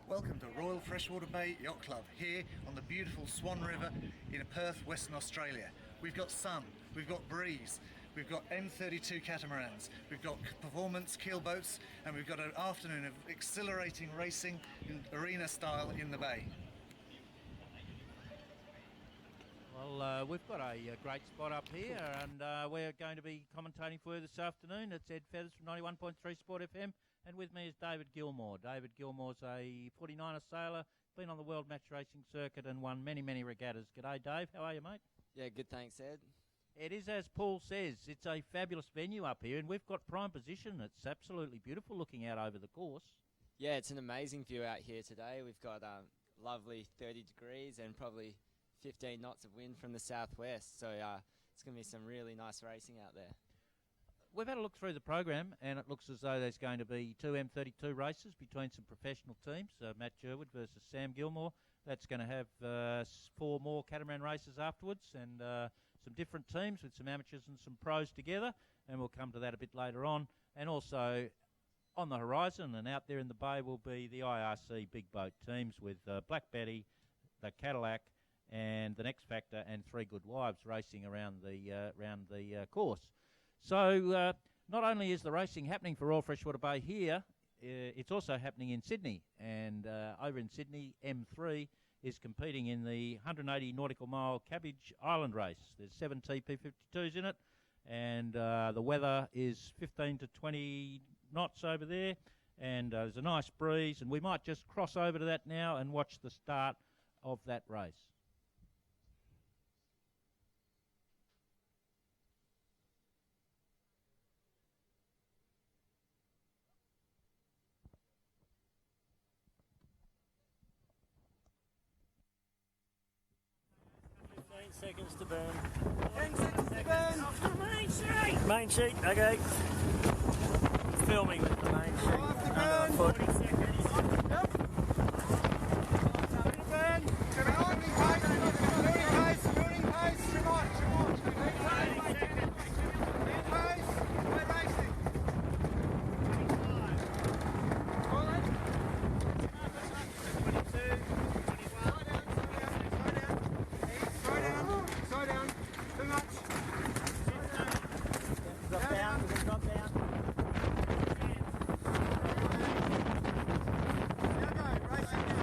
Welcome to Royal Freshwater Bay Yacht Club here on the beautiful Swan River in Perth, Western Australia. We've got sun, we've got breeze, we've got M32 catamarans, we've got performance keelboats, and we've got an afternoon of exhilarating racing in arena style in the bay. Well, we've got a great spot up here, and we're going to be commentating for you this afternoon. It's Ed Feathers from 91.3 Sport FM, and with me is David Gilmore. David Gilmore's a 49er sailor, been on the World Match Racing circuit and won many, many regattas. G'day, Dave. How are you, mate? Yeah, good, thanks, Ed. It is, as Paul says, it's a fabulous venue up here, and we've got prime position. It's absolutely beautiful looking out over the course. Yeah, it's an amazing view out here today. We've got lovely 30 degrees and probably 15 knots of wind from the southwest, so it's going to be some really nice racing out there. We've had a look through the program, and it looks as though there's going to be two M32 races between some professional teams, Matt Jerwood versus Sam Gilmore. That's going to have 4 more catamaran races afterwards, and some different teams with some amateurs and some pros together, and we'll come to that a bit later on. And also on the horizon and out there in the bay will be the IRC big boat teams with Black Betty, the Cadillac, and the Next Factor, and 3 Good Wives racing around the course. So not only is the racing happening for Royal Freshwater Bay here, it's also happening in Sydney. And over in Sydney, M3 is competing in the 180 nautical mile Cabbage Island race. There's 7 TP52s in it, and the weather is 15 to 20 knots over there, and there's a nice breeze, and we might just cross over to that now and watch the start of that race. Seconds to burn. 10 seconds to burn. Main sheet. Main sheet. Okay. Filming with the main sheet. Off the burn. 40 seconds. Yep. Burn. Building pace. Building pace. Building pace. Come on. Come on. 10 seconds. Building pace. We're racing. 25. All right. 22. Slow down. Too much. Drop down. Drop down. Now go. Racing now.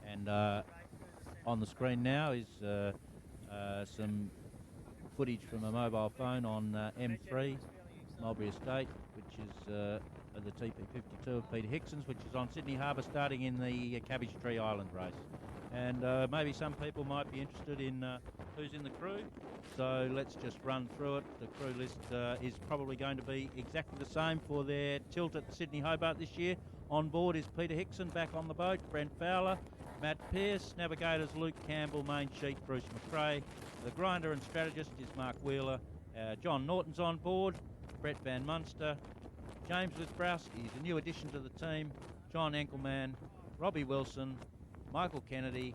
And on the screen now is some footage from a mobile phone on M3, Mulberry Estate, which is the TP52 of Peter Hickson's, which is on Sydney Harbour, starting in the Cabbage Tree Island race. And maybe some people might be interested in who's in the crew, so let's just run through it. The crew list is probably going to be exactly the same for their tilt at Sydney Hobart this year. On board is Peter Hickson back on the boat, Brent Fowler, Matt Pearce. Navigators Luke Campbell. Main sheet Bruce McRae. The grinder and strategist is Mark Wheeler. John Norton's on board. Brett Van Munster. James Lisbrowski is a new addition to the team. John Enkelman. Robbie Wilson. Michael Kennedy.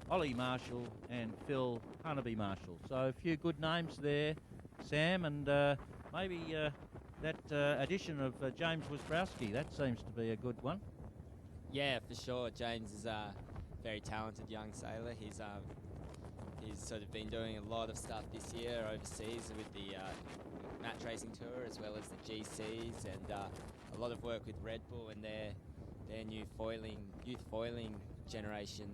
Ollie Marshall and Phil Hunneby Marshall. So a few good names there, Sam, and maybe that addition of James Lisbrowski, that seems to be a good one. Yeah, for sure. James is a very talented young sailor. He's sort of been doing a lot of stuff this year overseas with the match racing tour as well as the GCs, and a lot of work with Red Bull and their new youth foiling generation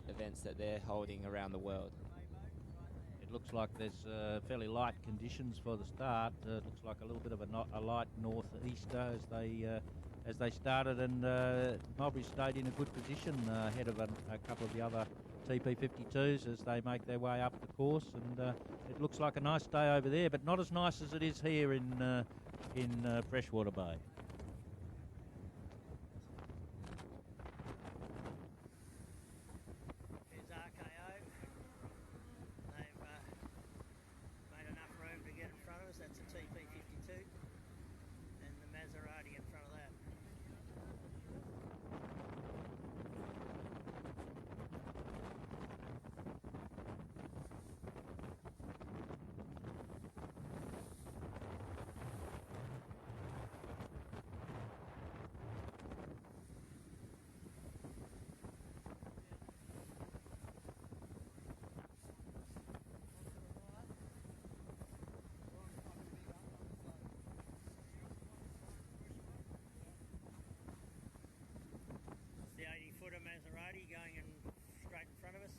events that they're holding around the world. It looks like there's fairly light conditions for the start. It looks like a little bit of a light northeaster as they started, and Mulberry stayed in a good position ahead of a couple of the other TP52s as they make their way up the course, and it looks like a nice day over there, but not as nice as it is here in Freshwater Bay. Here's RKO. They've made enough room to get in front of us. That's a TP52 and the Maserati in front of that. The 80-footer Maserati going in straight in front of us.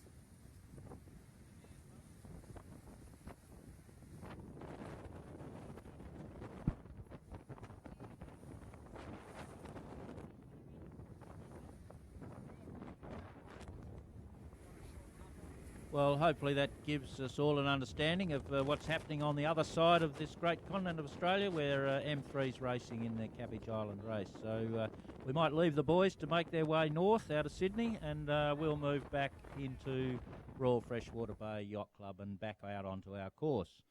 Well, hopefully that gives us all an understanding of what's happening on the other side of this great continent of Australia, where M3's racing in the Cabbage Island race. So we might leave the boys to make their way north out of Sydney, and we'll move back into Royal Freshwater Bay Yacht Club and back out onto our course.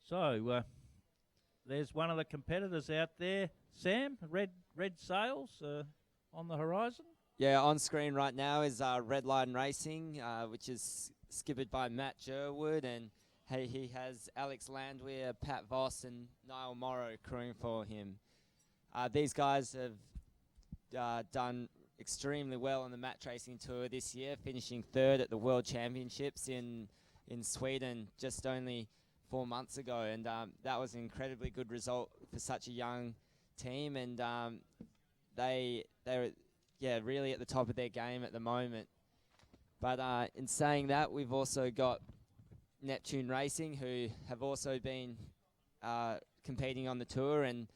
So there's one of the competitors out there, Sam, red sails on the horizon. Yeah, on screen right now is Red Line Racing, which is skippered by Matt Jerwood, and he has Alex Landwehr, Pat Voss, and Niall Morrow crewing for him. These guys have done extremely well on the match racing tour this year, finishing third at the World Championships in Sweden just only 4 months ago, and that was an incredibly good result for such a young team, and they were really at the top of their game at the moment. But in saying that, we've also got Neptune Racing, who have also been competing on the tour and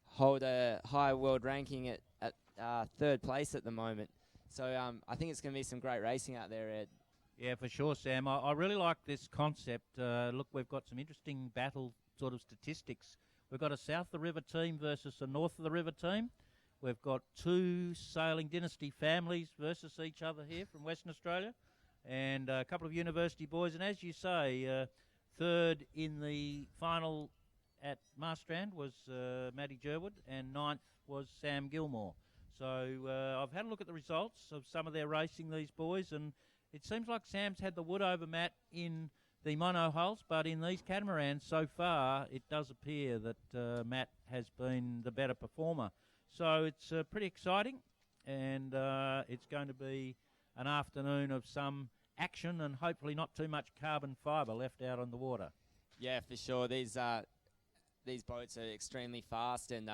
hold a high world ranking at third place at the moment. So I think it's going to be some great racing out there, Ed. Yeah, for sure, Sam. I really like this concept. Look, we've got some interesting battle sort of statistics. We've got a south of the river team versus a north of the river team. We've got two sailing dynasty families versus each other here from Western Australia, and a couple of university boys. And as you say, third in the final at Marstrand was Matty Jerwood, and ninth was Sam Gilmore. So I've had a look at the results of some of their racing, these boys, and it seems like Sam's had the wood over Matt in the mono hulls, but in these catamarans so far, it does appear that Matt has been the better performer. So it's pretty exciting, and it's going to be an afternoon of some action and hopefully not too much carbon fibre left out on the water. Yeah, for sure. These boats are extremely fast, and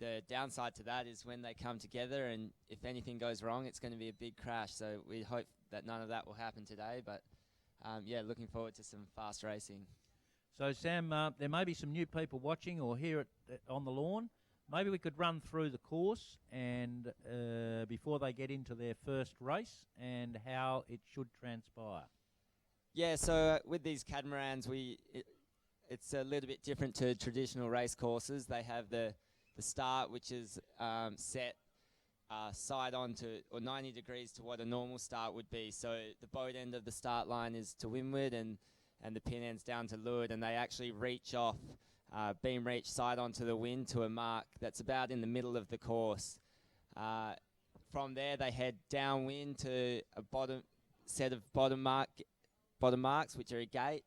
the downside to that is when they come together, and if anything goes wrong, it's going to be a big crash. So we hope that none of that will happen today, but looking forward to some fast racing. So Sam, there may be some new people watching or here on the lawn. Maybe we could run through the course and before they get into their first race and how it should transpire. Yeah, so with these catamarans, it's a little bit different to traditional race courses. They have the start, which is set side on to, or 90 degrees to what a normal start would be. So the boat end of the start line is to windward, and the pin end's down to leeward, and they actually reach off, beam reach side onto the wind to a mark that's about in the middle of the course. From there, they head downwind to a set of bottom marks, which are a gate.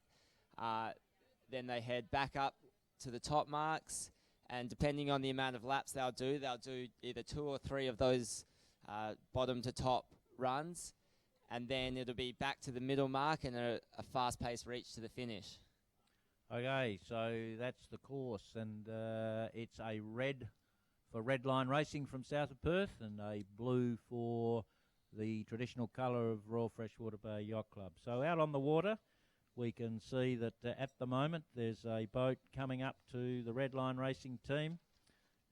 Then they head back up to the top marks, and depending on the amount of laps they'll do either 2 or 3 of those bottom to top runs, and then it'll be back to the middle mark and a fast-paced reach to the finish. Okay, so that's the course, and it's a red for Redline Racing from south of Perth, and a blue for the traditional colour of Royal Freshwater Bay Yacht Club. So out on the water, we can see that at the moment there's a boat coming up to the Redline Racing team,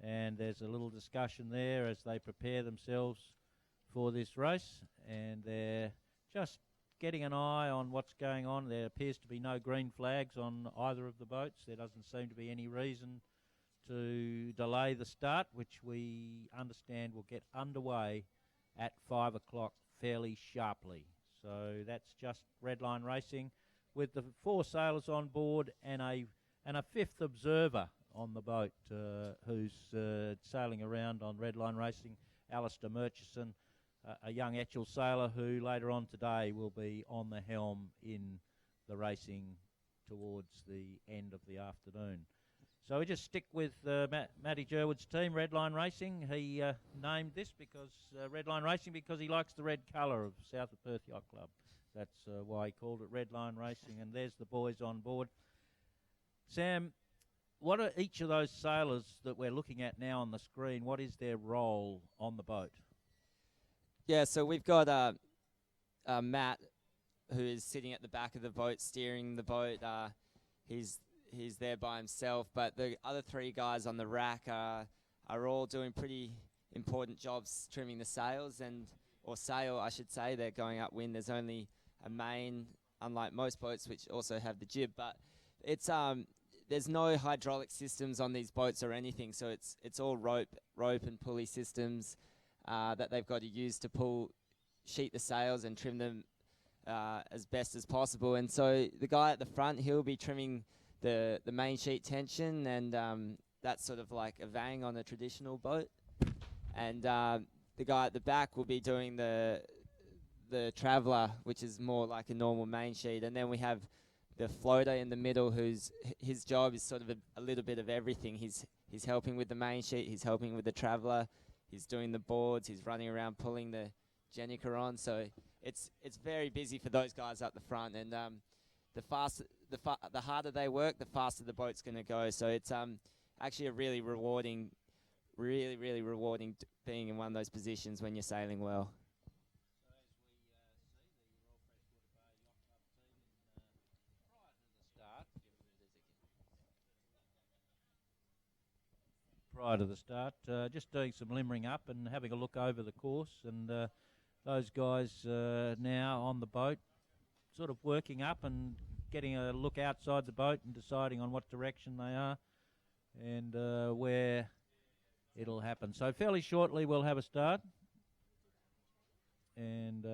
and there's a little discussion there as they prepare themselves for this race, and they're just getting an eye on what's going on. There appears to be no green flags on either of the boats. There doesn't seem to be any reason to delay the start, which we understand will get underway at 5 o'clock fairly sharply. So that's just Redline Racing with the 4 sailors on board and a 5th observer on the boat who's sailing around on Redline Racing, Alistair Murchison, a young Etchell sailor who later on today will be on the helm in the racing towards the end of the afternoon. So we just stick with Matty Jerwood's team, Redline Racing. He named this because Redline Racing because he likes the red colour of South of Perth Yacht Club. That's why he called it Redline Racing, and there's the boys on board. Sam, what are each of those sailors that we're looking at now on the screen, what is their role on the boat? Yeah, so we've got Matt, who is sitting at the back of the boat, steering the boat. He's there by himself, but the other 3 guys on the rack are all doing pretty important jobs, trimming the sails, or sail, I should say. They're going upwind. There's only a main, unlike most boats, which also have the jib, but it's there's no hydraulic systems on these boats or anything, so it's all rope and pulley systems that they've got to use to sheet the sails and trim them as best as possible. And so the guy at the front, he'll be trimming the main sheet tension, and that's sort of like a vang on a traditional boat. And the guy at the back will be doing the traveller, which is more like a normal main sheet. And then we have the floater in the middle, his job is sort of a little bit of everything. He's helping with the main sheet, he's helping with the traveller, he's doing the boards, he's running around pulling the Jenica on. So it's very busy for those guys up the front, and the harder they work, the faster the boat's going to go. So it's actually a really rewarding being in one of those positions when you're sailing well. Prior to the start, just doing some limbering up and having a look over the course, and those guys now on the boat sort of working up and getting a look outside the boat and deciding on what direction they are and where it'll happen. So fairly shortly we'll have a start, and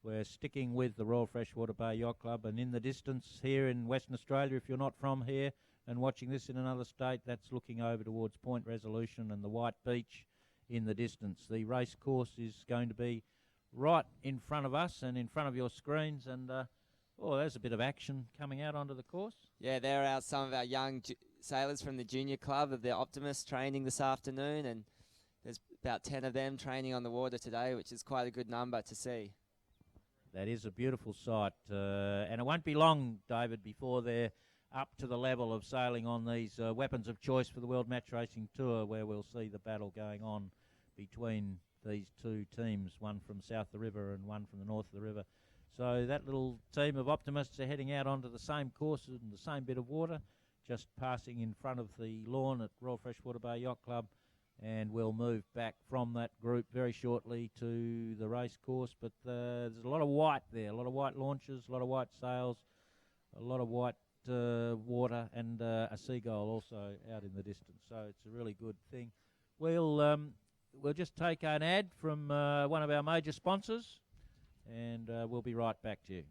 we're sticking with the Royal Freshwater Bay Yacht Club, and in the distance here in Western Australia, if you're not from here and watching this in another state, that's looking over towards Point Resolution and the White Beach in the distance. The race course is going to be right in front of us and in front of your screens, and there's a bit of action coming out onto the course. Yeah, there are some of our young sailors from the junior club of the Optimist training this afternoon, and there's about 10 of them training on the water today, which is quite a good number to see. That is a beautiful sight, and it won't be long, David, before they're up to the level of sailing on these weapons of choice for the World Match Racing Tour, where we'll see the battle going on between these 2 teams, one from south of the river and one from the north of the river. So that little team of optimists are heading out onto the same course and the same bit of water, just passing in front of the lawn at Royal Freshwater Bay Yacht Club, and we'll move back from that group very shortly to the race course. But there's a lot of white there, a lot of white launches, a lot of white sails, a lot of white water, and a seagull also out in the distance. So it's a really good thing. We'll we'll just take an ad from one of our major sponsors, and we'll be right back to you.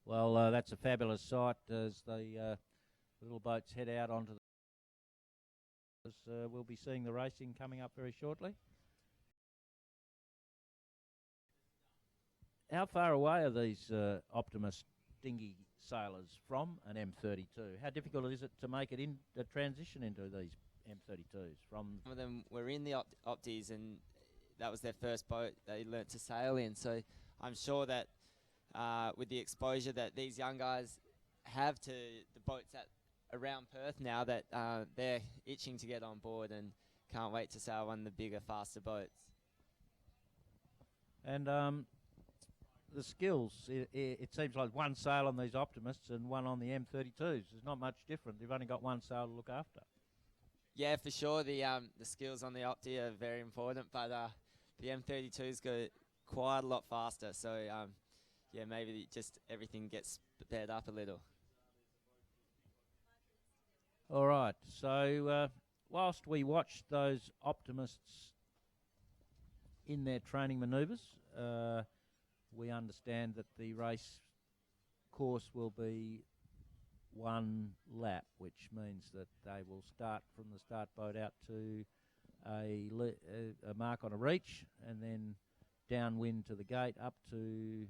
Well, that's a fabulous sight as the little boats head out onto the... we'll be seeing the racing coming up very shortly. How far away are these Optimus dinghy sailors from an M32? How difficult is it to make it in the transition into these M32s? From Some of them were in the Opties, and that was their first boat they learnt to sail in. So I'm sure that with the exposure that these young guys have to the boats around Perth now, that they're itching to get on board and can't wait to sail one of the bigger, faster boats. And the skills, it seems like one sail on these Optimists and one on the M32s. There's not much different. You've only got one sail to look after. Yeah, for sure. The skills on the Opti are very important, but the M32's go quite a lot faster. So yeah, maybe just everything gets sped up a little. All right. So whilst we watch those Optimists in their training manoeuvres, we understand that the race course will be one lap, which means that they will start from the start boat out to a mark on a reach, and then downwind to the gate up to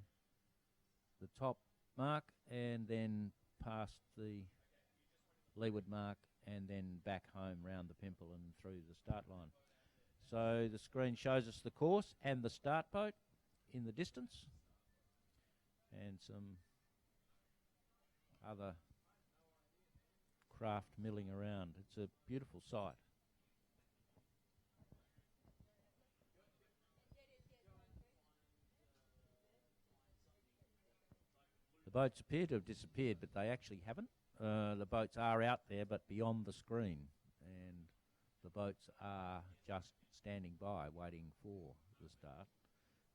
the top mark, and then past the leeward mark, and then back home round the pimple and through the start line. So the screen shows us the course and the start boat in the distance, and some other craft milling around. It's a beautiful sight. The boats appear to have disappeared, but they actually haven't. The boats are out there, but beyond the screen, and the boats are just standing by, waiting for the start.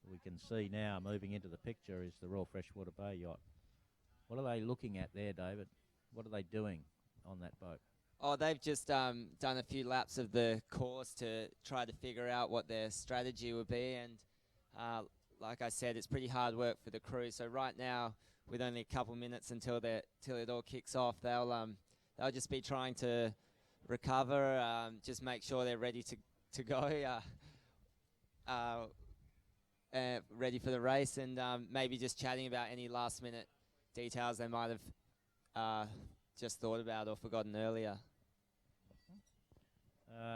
We can see now, moving into the picture, is the Royal Freshwater Bay yacht. What are they looking at there, David? What are they doing on that boat? Oh, they've just done a few laps of the course to try to figure out what their strategy would be, and like I said, it's pretty hard work for the crew. So right now, with only a couple minutes until it all kicks off, they'll just be trying to recover, just make sure they're ready to go, ready for the race, and maybe just chatting about any last minute details they might have just thought about or forgotten earlier.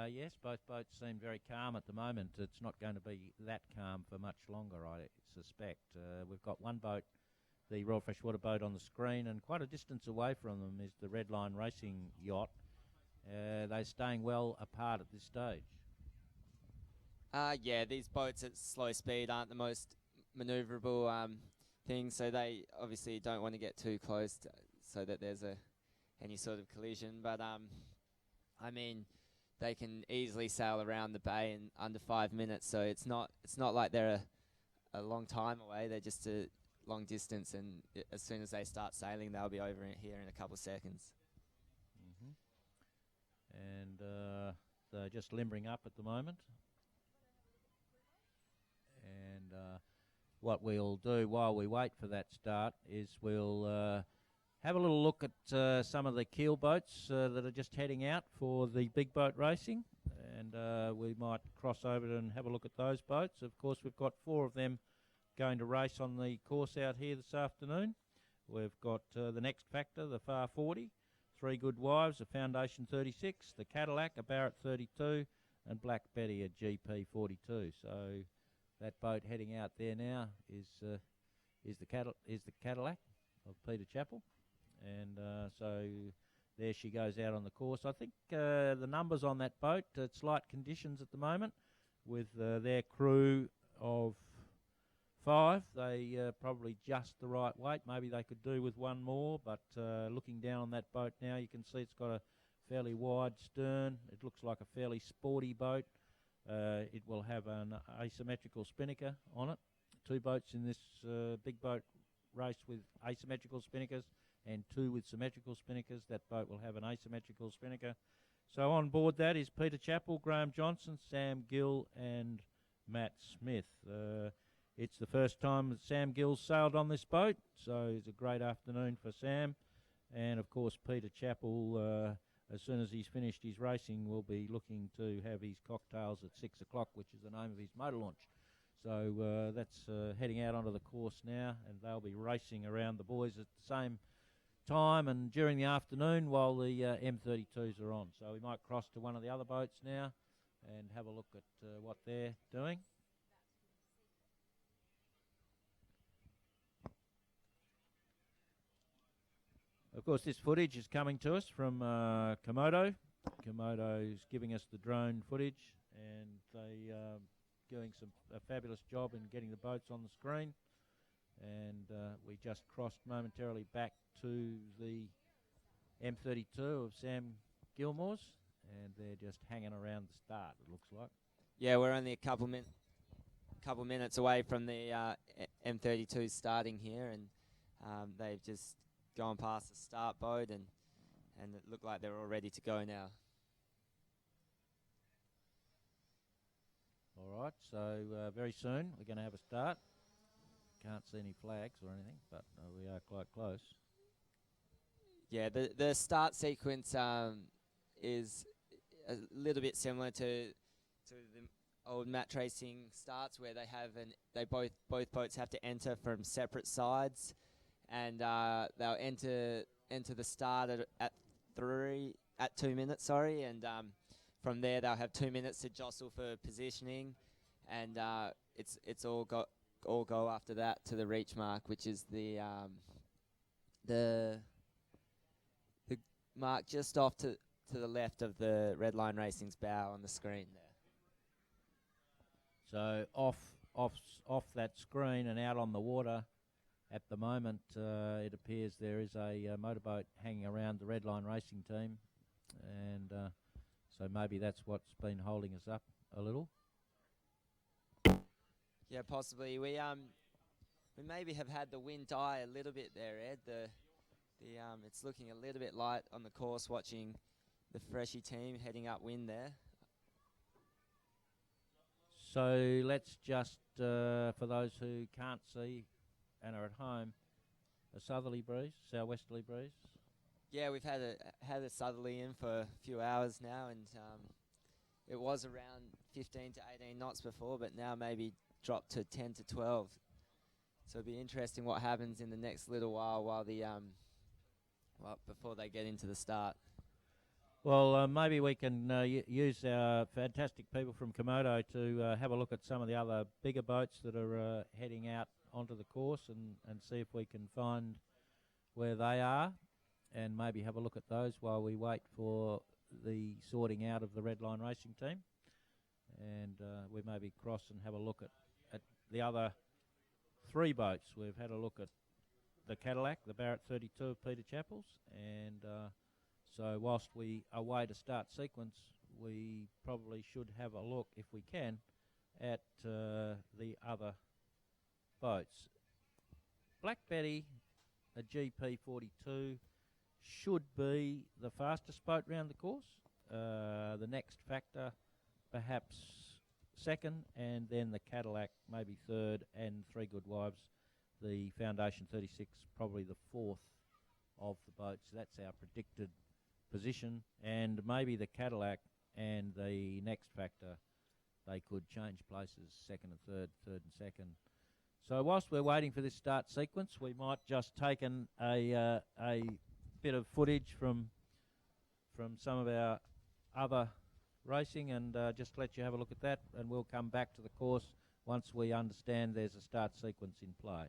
Yes, both boats seem very calm at the moment. It's not going to be that calm for much longer, I suspect. We've got one boat, the Royal Freshwater boat, on the screen, and quite a distance away from them is the Red Line Racing yacht. They're staying well apart at this stage. Yeah, these boats at slow speed aren't the most manoeuvrable things, so they obviously don't want to get too close so that there's any sort of collision. But I mean, they can easily sail around the bay in under 5 minutes, so it's not like they're a long time away. They're just a long distance, and as soon as they start sailing, they'll be over here in a couple of seconds. And they're just limbering up at the moment. And what we'll do while we wait for that start is we'll have a little look at some of the keel boats that are just heading out for the big boat racing, and we might cross over and have a look at those boats. Of course, we've got 4 of them going to race on the course out here this afternoon. We've got the Next Factor, the Far 40, 3 Good Wives, a Foundation 36, the Cadillac, a Barrett 32, and Black Betty, a GP 42. So that boat heading out there now is the Cadillac of Peter Chappell, and so there she goes out on the course. I think the numbers on that boat, it's light conditions at the moment, with their crew of 5. They probably just the right weight. Maybe they could do with one more, but looking down on that boat now, you can see it's got a fairly wide stern. It looks like a fairly sporty boat. It will have an asymmetrical spinnaker on it. 2 boats in this big boat race with asymmetrical spinnakers, and 2 with symmetrical spinnakers. That boat will have an asymmetrical spinnaker. So on board that is Peter Chappell, Graham Johnson, Sam Gill, and Matt Smith. It's the first time that Sam Gill sailed on this boat, so it's a great afternoon for Sam. And of course, Peter Chappell, as soon as he's finished his racing, will be looking to have his cocktails at 6 o'clock, which is the name of his motor launch. So that's heading out onto the course now, and they'll be racing around the boys at the same time and during the afternoon while the M32s are on. So we might cross to one of the other boats now and have a look at what they're doing. Of course, this footage is coming to us from Komodo. Komodo is giving us the drone footage, and they doing a fabulous job in getting the boats on the screen. And we just crossed momentarily back to the M32 of Sam Gilmore's, and they're just hanging around the start, it looks like. Yeah, we're only a couple minutes away from the M32 starting here, and they've just gone past the start boat, and it looked like they're all ready to go now. All right, so very soon we're going to have a start. Can't see any flags or anything, but we are quite close. Yeah, the start sequence is a little bit similar to the old match racing starts, where they both boats have to enter from separate sides, and they'll enter the start at 2 minutes, and from there they'll have 2 minutes to jostle for positioning, and it's all go after that to the reach mark, which is the mark just off to the left of the Red Line Racing's bow on the screen there. So off that screen and out on the water at the moment, it appears there is a motorboat hanging around the Red Line Racing team, and so maybe that's what's been holding us up a little. Yeah, possibly. We maybe have had the wind die a little bit there, Ed. It's looking a little bit light on the course, watching the Freshie team heading upwind there. So let's just, for those who can't see and are at home, a southerly breeze, southwesterly breeze. Yeah, we've had a southerly in for a few hours now, and it was around 15 to 18 knots before, but now maybe dropped to 10 to 12. So it'll be interesting what happens in the next little while before they get into the start. Well, maybe we can use our fantastic people from Komodo to have a look at some of the other bigger boats that are heading out onto the course, and see if we can find where they are, and maybe have a look at those while we wait for the sorting out of the Red Line Racing team. And we maybe cross and have a look at the other 3 boats. We've had a look at the Cadillac, the Barrett 32 of Peter Chappell's, and so whilst we await a start sequence, we probably should have a look, if we can, at the other boats. Black Betty, a GP 42, should be the fastest boat round the course. The Next Factor, perhaps second, and then the Cadillac maybe third, and 3 Good Wives, the Foundation 36, probably the 4th of the boats. That's our predicted position, and maybe the Cadillac and the next factor, they could change places, second and third and second. So whilst we're waiting for this start sequence, we might just take a bit of footage from some of our other racing and just let you have a look at that, and we'll come back to the course once we understand there's a start sequence in play.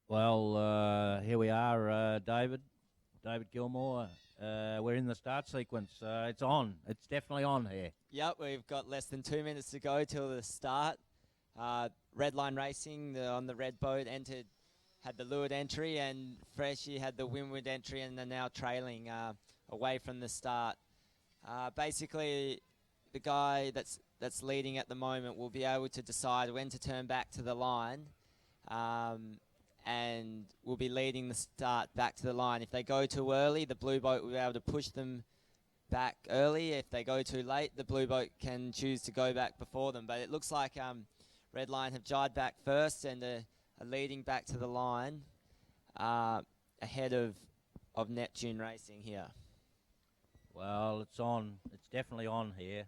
Well, here we are, David Gilmore. We're in the start sequence. It's on. It's definitely on here. Yep, we've got less than 2 minutes to go till the start. Red Line Racing on the red boat entered had the leeward entry, and Freshie had the windward entry, and they're now trailing away from the start. Basically, the guy that's leading at the moment will be able to decide when to turn back to the line, and will be leading the start back to the line. If they go too early, the blue boat will be able to push them back early. If they go too late, the blue boat can choose to go back before them. But it looks like Redline have jied back first and are leading back to the line ahead of Neptune Racing here. Well, it's on. It's definitely on here.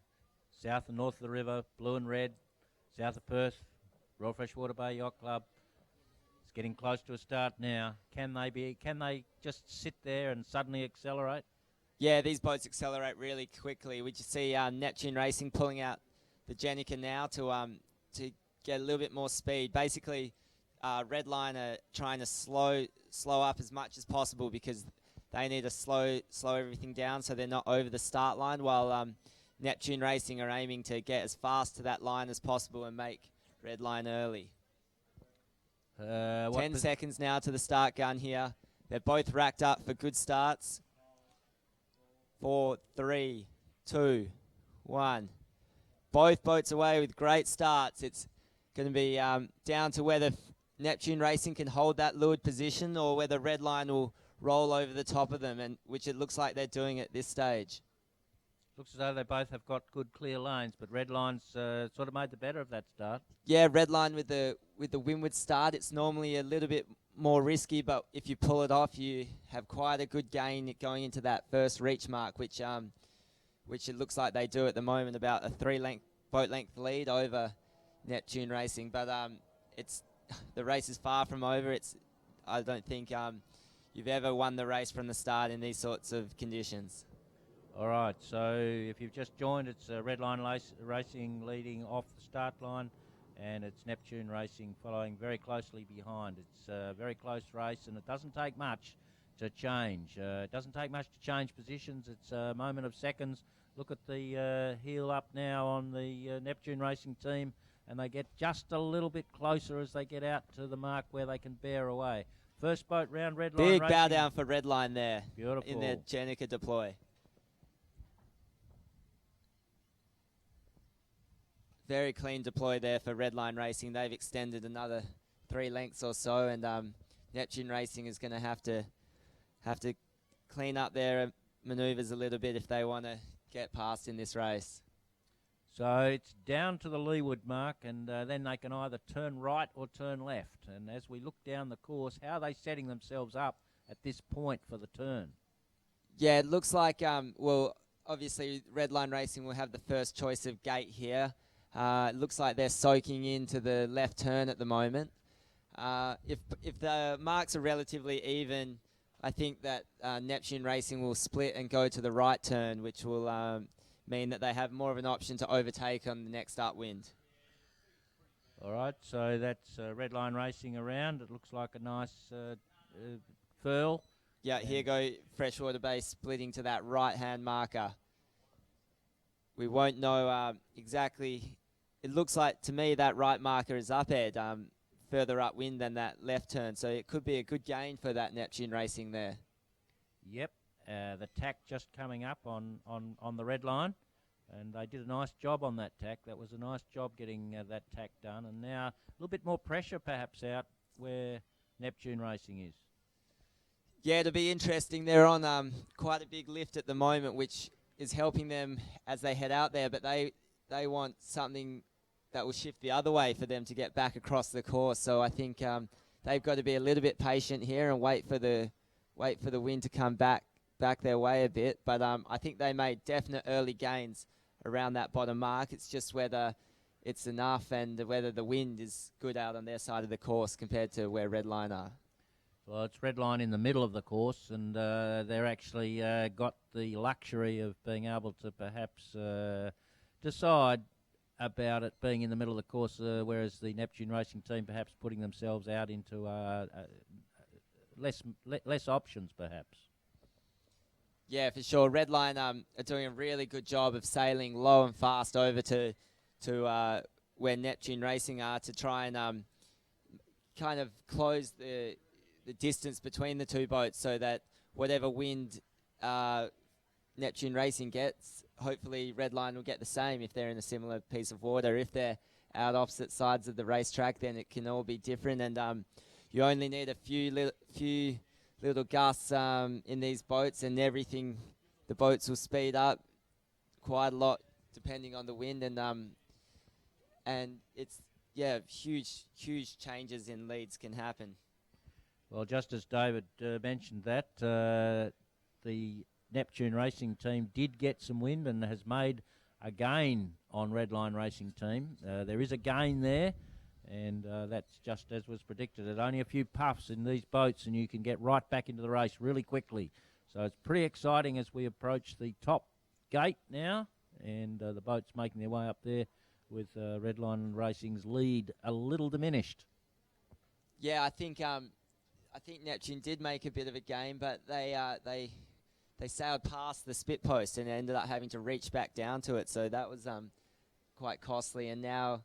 South and north of the river, blue and red, south of Perth, Royal Freshwater Bay Yacht Club. It's getting close to a start now. Can they just sit there and suddenly accelerate? Yeah, these boats accelerate really quickly. We just see Neptune Racing pulling out the Jenica now to get a little bit more speed. Basically, Redline are trying to slow up as much as possible because they need to slow everything down so they're not over the start line, while Neptune Racing are aiming to get as fast to that line as possible and make Redline early. 10 seconds now to the start gun here. They're both racked up for good starts. 4, 3, 2, 1. Both boats away with great starts. It's going to be down to whether Neptune Racing can hold that leeward position or whether Redline will roll over the top of them, and which it looks like they're doing at this stage. Looks as though they both have got good clear lanes, but Redline's sort of made the better of that start. Yeah, Redline with the windward start, it's normally a little bit more risky, but if you pull it off, you have quite a good gain going into that first reach mark, which it looks like they do at the moment, about a 3 boat length lead over Neptune Racing. But it's the race is far from over. I don't think you've ever won the race from the start in these sorts of conditions. All right, so if you've just joined, it's Redline Racing leading off the start line, and it's Neptune Racing following very closely behind. It's a very close race, and it doesn't take much to change. It doesn't take much to change positions. It's a moment of seconds. Look at the heel up now on the Neptune Racing team, and they get just a little bit closer as they get out to the mark where they can bear away. First boat round, Redline Big Racing. bow down for Redline there. Beautiful. In their Jenica deploy. Very clean deploy there for Redline Racing. They've extended another 3 lengths or so, and Neptune Racing is going to have to clean up their manoeuvres a little bit if they want to get past in this race. So it's down to the leeward mark, and then they can either turn right or turn left. And as we look down the course, how are they setting themselves up at this point for the turn? Yeah, it looks like, well, obviously Redline Racing will have the first choice of gate here. It looks like they're soaking into the left turn at the moment. If the marks are relatively even, I think that Neptune Racing will split and go to the right turn, which will mean that they have more of an option to overtake on the next upwind. All right, so that's Redline Racing around. It looks like a nice furl. Yeah, here go Freshwater Bay splitting to that right-hand marker. We won't know exactly. It looks like to me that right marker is up ahead, further upwind than that left turn. So it could be a good gain for that Neptune Racing there. Yep, the tack just coming up on the red line, and they did a nice job on that tack. That was a nice job getting that tack done, and now a little bit more pressure perhaps out where Neptune Racing is. Yeah, it'll be interesting. They're on quite a big lift at the moment, which is helping them as they head out there, but they want something that will shift the other way for them to get back across the course. So I think they've got to be a little bit patient here and wait for the wind to come back their way a bit. But I think they made definite early gains around that bottom mark. It's just whether it's enough and whether the wind is good out on their side of the course compared to where Redline are. Well, it's Redline in the middle of the course, and they're actually got the luxury of being able to perhaps decide about it being in the middle of the course, whereas the Neptune Racing team perhaps putting themselves out into less options, perhaps. Yeah, for sure. Redline are doing a really good job of sailing low and fast over to where Neptune Racing are to try and kind of close the distance between the two boats so that whatever wind Neptune Racing gets, hopefully Redline will get the same if they're in a similar piece of water. If they're out opposite sides of the racetrack, then it can all be different. And you only need a few little gusts in these boats, and the boats will speed up quite a lot depending on the wind. And it's huge changes in leads can happen. Well, just as David mentioned that, the Neptune Racing team did get some wind and has made a gain on Redline Racing team. There is a gain there, and that's just as was predicted. At only a few puffs in these boats, and you can get right back into the race really quickly. So it's pretty exciting as we approach the top gate now, and the boats making their way up there with Redline Racing's lead a little diminished. Yeah, I think Neptune did make a bit of a gain, but they sailed past the spit post and ended up having to reach back down to it. So that was quite costly. And now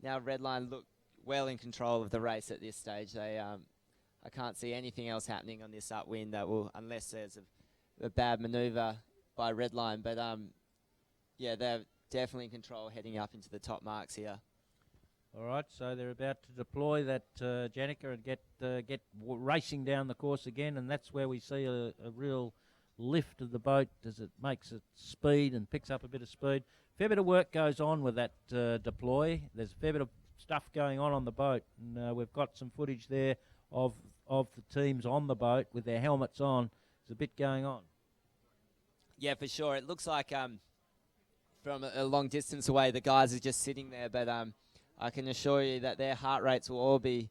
Redline look well in control of the race at this stage. I can't see anything else happening on this upwind that will, unless there's a bad manoeuvre by Redline. But they're definitely in control heading up into the top marks here. All right, so they're about to deploy that Janica and get racing down the course again, and that's where we see a real lift of the boat as it makes it speed and picks up a bit of speed. Fair bit of work goes on with that deploy. There's a fair bit of stuff going on the boat, and we've got some footage there of the teams on the boat with their helmets on. There's a bit going on. Yeah, for sure. It looks like from a long distance away, the guys are just sitting there, but I can assure you that their heart rates will all be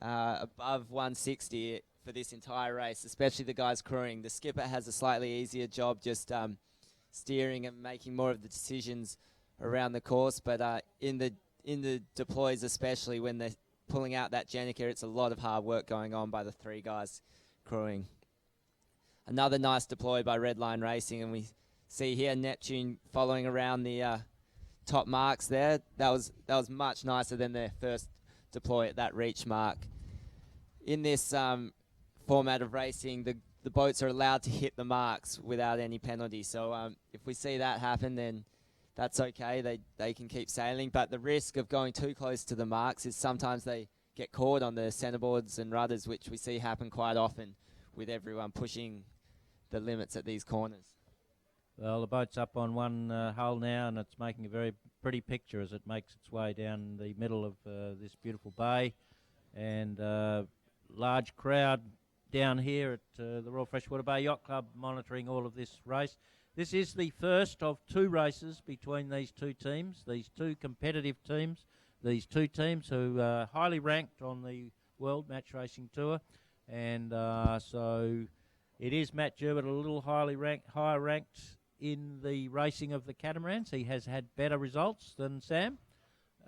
above 160 for this entire race, especially the guys crewing. The skipper has a slightly easier job just steering and making more of the decisions around the course, but in the deploys, especially when they're pulling out that Janica, it's a lot of hard work going on by the three guys crewing. Another nice deploy by Redline Racing, and we see here Neptune following around the top marks there. That was much nicer than their first deploy at that reach mark. In this format of racing, the boats are allowed to hit the marks without any penalty. So if we see that happen, then that's okay. They can keep sailing. But the risk of going too close to the marks is sometimes they get caught on the centerboards and rudders, which we see happen quite often with everyone pushing the limits at these corners. Well, the boat's up on one hull now, and it's making a very pretty picture as it makes its way down the middle of this beautiful bay. And large crowd down here at the Royal Freshwater Bay Yacht Club monitoring all of this race. This is the first of two races between these two teams, these two competitive teams, these two teams who are highly ranked on the World Match Racing Tour. And so it is Matt Jerwood a little higher ranked in the racing of the catamarans. He has had better results than Sam.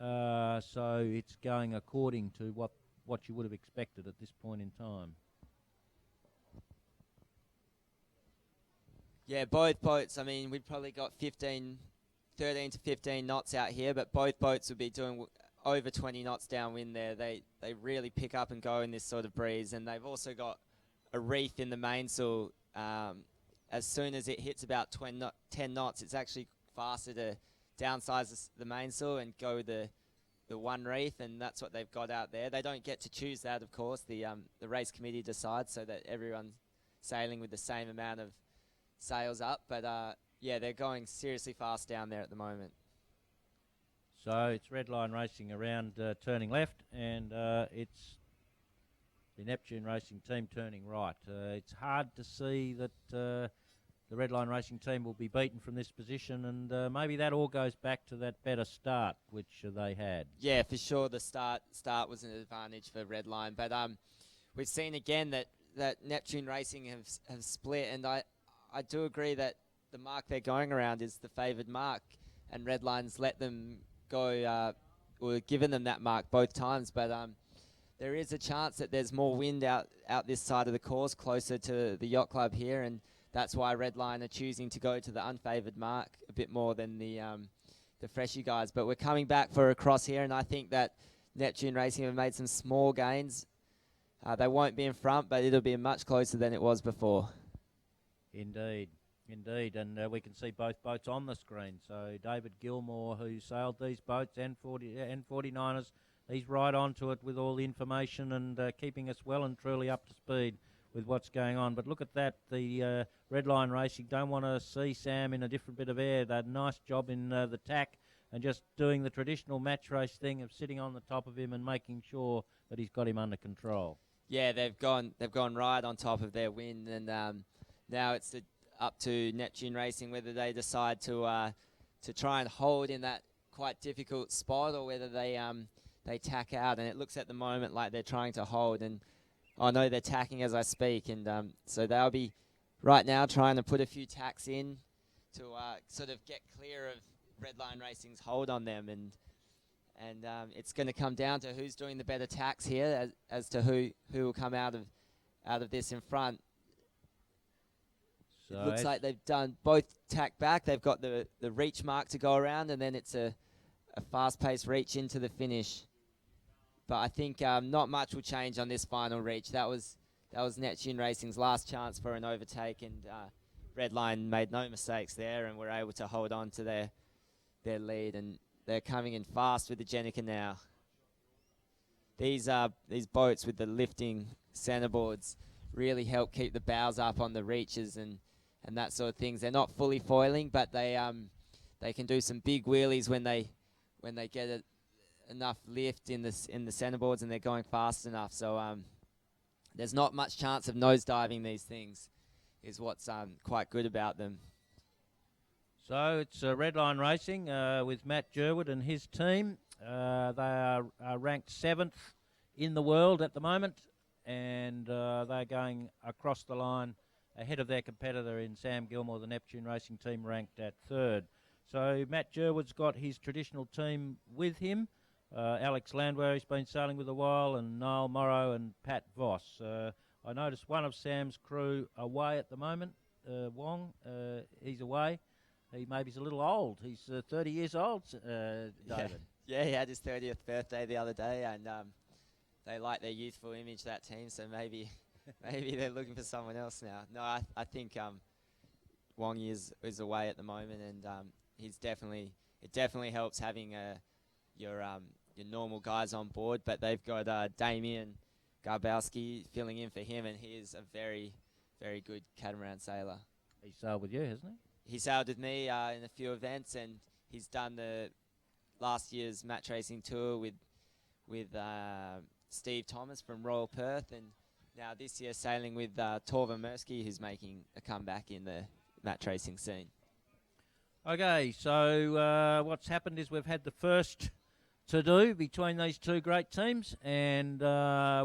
So it's going according to what you would have expected at this point in time. Yeah, both boats, I mean, we've probably got 13 to 15 knots out here, but both boats would be doing over 20 knots downwind there. They really pick up and go in this sort of breeze, and they've also got a reef in the mainsail. As soon as it hits about 10 knots, it's actually faster to downsize the mainsail and go the one reef, and that's what they've got out there. They don't get to choose that, of course. The race committee decides so that everyone's sailing with the same amount of sails up, but yeah, they're going seriously fast down there at the moment. So it's Redline Racing around turning left, and it's the Neptune Racing team turning right. It's hard to see that the Redline Racing team will be beaten from this position, and maybe that all goes back to that better start which they had. Yeah, for sure the start was an advantage for Redline, but we've seen again that Neptune Racing have split, and I do agree that the mark they're going around is the favoured mark, and Redline's let them go, or given them that mark both times, but there is a chance that there's more wind out this side of the course, closer to the yacht club here, and that's why Redline are choosing to go to the unfavoured mark a bit more than the Freshie guys. But we're coming back for a cross here, and I think that Neptune Racing have made some small gains. They won't be in front, but it'll be much closer than it was before. Indeed, indeed, and we can see both boats on the screen. So David Gilmore, who sailed these boats, N49ers, he's right onto it with all the information and keeping us well and truly up to speed with what's going on. But look at that, the Redline Racing don't want to see Sam in a different bit of air. They had a nice job in the tack and just doing the traditional match race thing of sitting on the top of him and making sure that he's got him under control. Yeah, they've gone right on top of their wind, and now it's up to Neptune Racing whether they decide to try and hold in that quite difficult spot or whether they tack out. And it looks at the moment like they're trying to hold, and I know they're tacking as I speak, and so they'll be right now trying to put a few tacks in to sort of get clear of Redline Racing's hold on them, and it's going to come down to who's doing the better tacks here as to who will come out of this in front. So it looks like they've done both tack back. They've got the reach mark to go around, and then it's a fast-paced reach into the finish. But I think not much will change on this final reach. That was Neptune Racing's last chance for an overtake, and Redline made no mistakes there and were able to hold on to their lead, and they're coming in fast with the Jenica now. These boats with the lifting centerboards really help keep the bows up on the reaches and that sort of things. They're not fully foiling, but they can do some big wheelies when they get enough lift in the centerboards and they're going fast enough. So there's not much chance of nosediving these things, is what's quite good about them. So it's Redline Racing with Matt Jerwood and his team. They are ranked 7th in the world at the moment, and they're going across the line ahead of their competitor in Sam Gilmore, the Neptune Racing team, ranked at 3rd. So Matt Jerwood's got his traditional team with him. Alex Landwehr, he's been sailing with a while, and Niall Morrow and Pat Voss. I noticed one of Sam's crew away at the moment, Wong. He's away. He's a little old. He's 30 years old, David. Yeah, he had his 30th birthday the other day, and they like their youthful image, that team, so maybe they're looking for someone else now. No, I think Wong is away at the moment, and it definitely helps having your normal guys on board, but they've got Damien Garbowski filling in for him, and he is a very, very good catamaran sailor. He sailed with you, hasn't he? He sailed with me in a few events, and he's done the last year's match racing tour with Steve Thomas from Royal Perth, and now this year sailing with Torva Mersky, who's making a comeback in the match racing scene. Okay, so what's happened is we've had the first to-do between these two great teams, and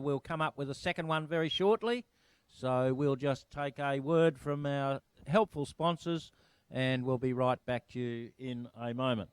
we'll come up with a second one very shortly. So we'll just take a word from our helpful sponsors, and we'll be right back to you in a moment.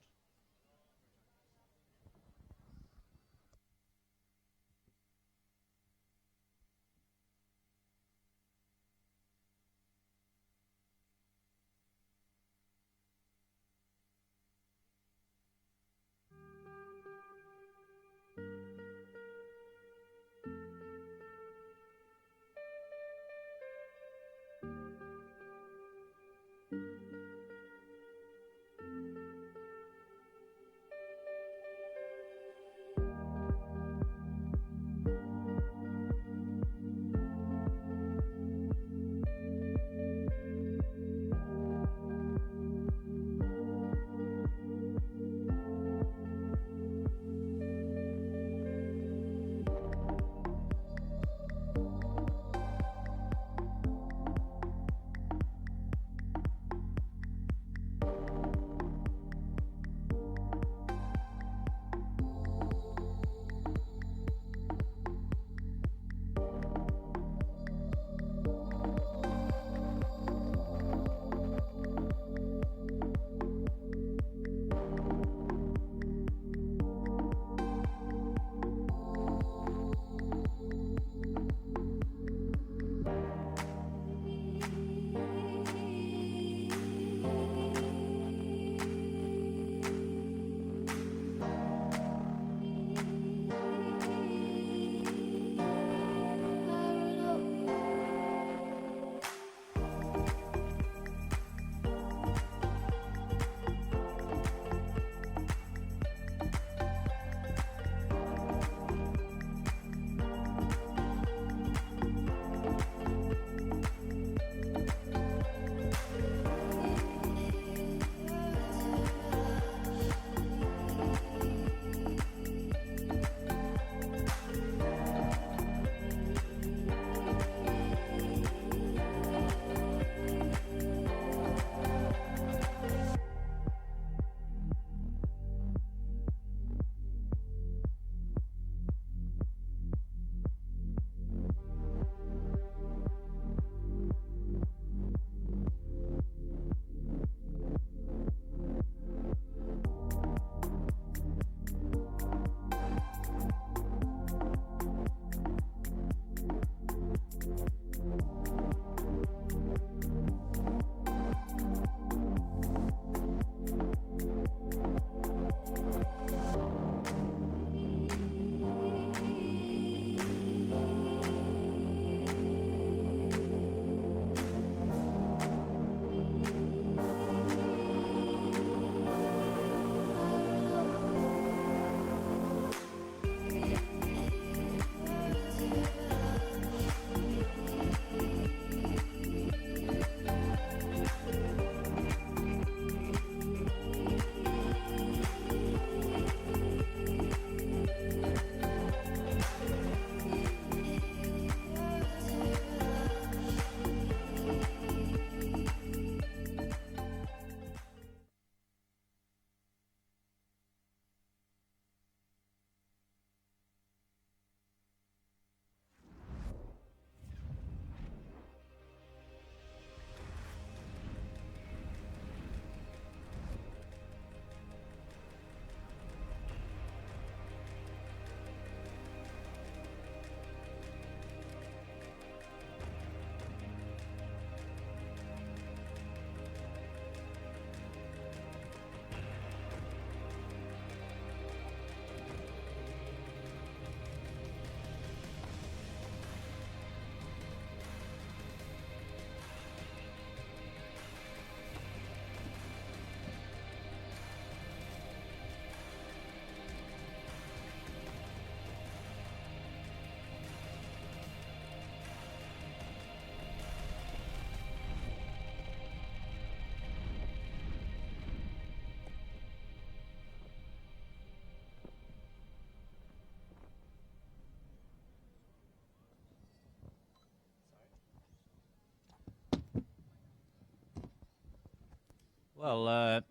Well,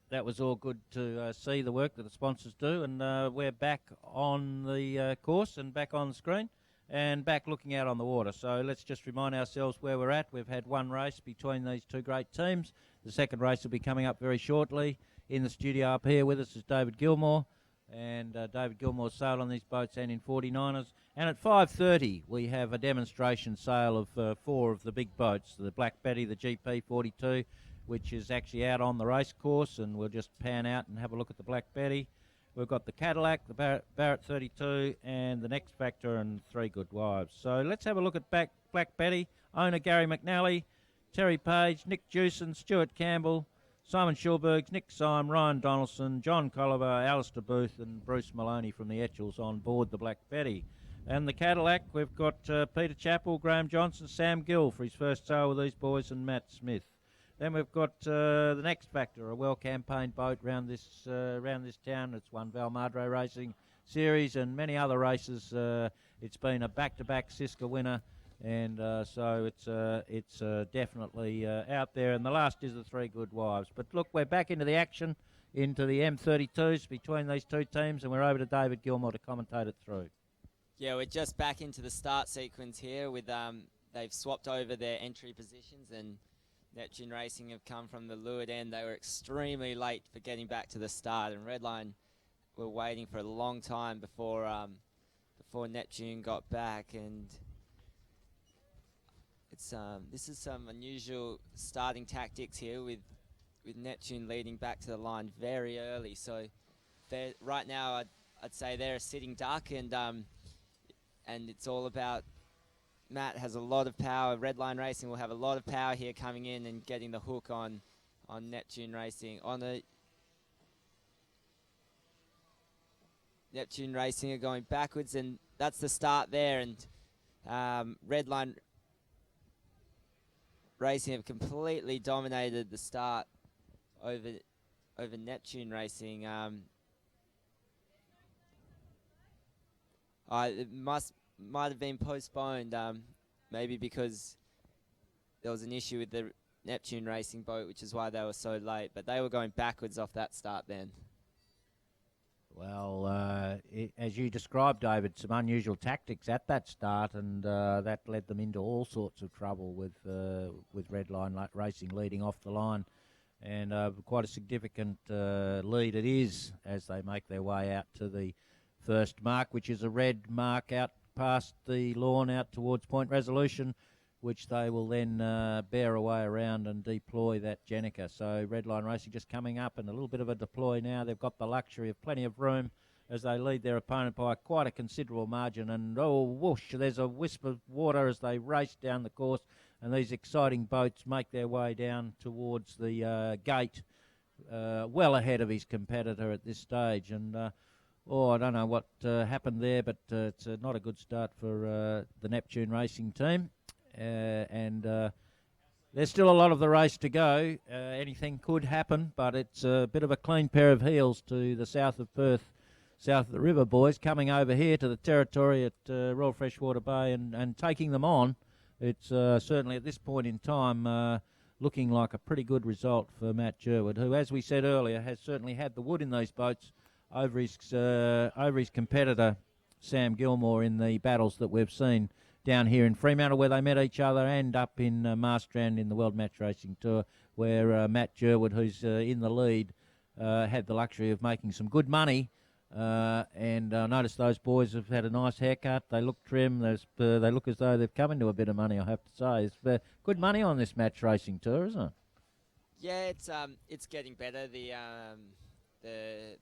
that was all good to see the work that the sponsors do, and we're back on the course and back on the screen and back looking out on the water. So let's just remind ourselves where we're at. We've had one race between these two great teams. The second race will be coming up very shortly. In the studio up here with us is David Gilmore, and David Gilmore sailed on these boats and in 49ers. And at 5:30 we have a demonstration sail of 4 of the big boats, the Black Betty, the GP 42, which is actually out on the race course, and we'll just pan out and have a look at the Black Betty. We've got the Cadillac, the Barrett 32, and the Next Factor, and 3 Good Wives. So let's have a look at Black Betty. Owner Gary McNally, Terry Page, Nick Jewson, Stuart Campbell, Simon Schulbergs, Nick Syme, Ryan Donaldson, John Colliver, Alistair Booth, and Bruce Maloney from the Etchells on board the Black Betty. And the Cadillac, we've got Peter Chappell, Graham Johnson, Sam Gill for his first sail with these boys, and Matt Smith. Then we've got the Next Factor, a well-campaigned boat round this town. It's won Val Madre Racing Series and many other races. It's been a back-to-back Siska winner, and so it's definitely out there. And the last is the 3 Good Wives. But look, we're back into the action, into the M32s between these two teams, and we're over to David Gilmore to commentate it through. Yeah, we're just back into the start sequence here with they've swapped over their entry positions, and Neptune Racing have come from the leeward end. They were extremely late for getting back to the start, and Redline were waiting for a long time before Neptune got back. And it's this is some unusual starting tactics here with Neptune leading back to the line very early. So right now I'd say they're a sitting duck, and it's all about. Matt has a lot of power. Redline Racing will have a lot of power here coming in and getting the hook on Neptune Racing. Neptune Racing are going backwards, and that's the start there. And Redline Racing have completely dominated the start over Neptune Racing. It might have been postponed, maybe because there was an issue with the Neptune Racing boat, which is why they were so late. But they were going backwards off that start then. Well, as you described, David, some unusual tactics at that start, and that led them into all sorts of trouble with Redline Racing leading off the line. And quite a significant lead it is as they make their way out to the first mark, which is a red mark out past the lawn out towards Point Resolution, which they will then bear away around and deploy that Jenica. So Redline Racing just coming up and a little bit of a deploy now. They've got the luxury of plenty of room as they lead their opponent by quite a considerable margin. And oh, whoosh, there's a wisp of water as they race down the course, and these exciting boats make their way down towards the gate, well ahead of his competitor at this stage. And I don't know what happened there, but it's not a good start for the Neptune Racing team. And there's still a lot of the race to go. Anything could happen, but it's a bit of a clean pair of heels to the south of Perth, south of the river, boys, coming over here to the territory at Royal Freshwater Bay and taking them on. It's certainly at this point in time looking like a pretty good result for Matt Jerwood, who, as we said earlier, has certainly had the wood in these boats over his competitor Sam Gilmore in the battles that we've seen down here in Fremantle, where they met each other, and up in Marstrand in the World Match Racing Tour, where Matt Jerwood, who's in the lead, had the luxury of making some good money. And notice those boys have had a nice haircut. They look trim. They look as though they've come into a bit of money, I have to say. It's good money on this Match Racing Tour, isn't it? Yeah, it's getting better. The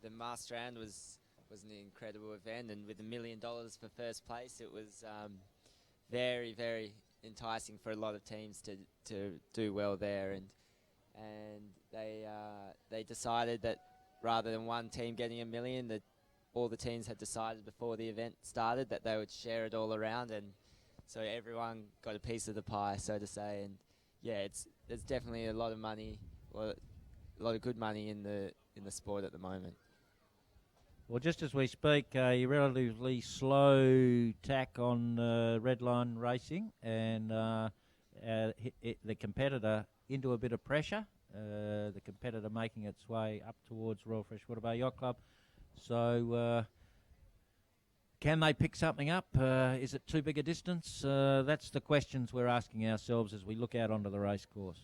Marstrand was an incredible event, and with $1 million for first place, it was very, very enticing for a lot of teams to do well there, and they decided that rather than one team getting $1 million, that all the teams had decided before the event started that they would share it all around, and so everyone got a piece of the pie, so to say. And yeah, there's definitely a lot of money, a lot of good money in the sport at the moment. Well, just as we speak, a relatively slow tack on Redline Racing, and the competitor into a bit of pressure. the competitor making its way up towards Royal Freshwater Bay Yacht Club. So can they pick something up? Is it too big a distance? That's the questions we're asking ourselves as we look out onto the race course.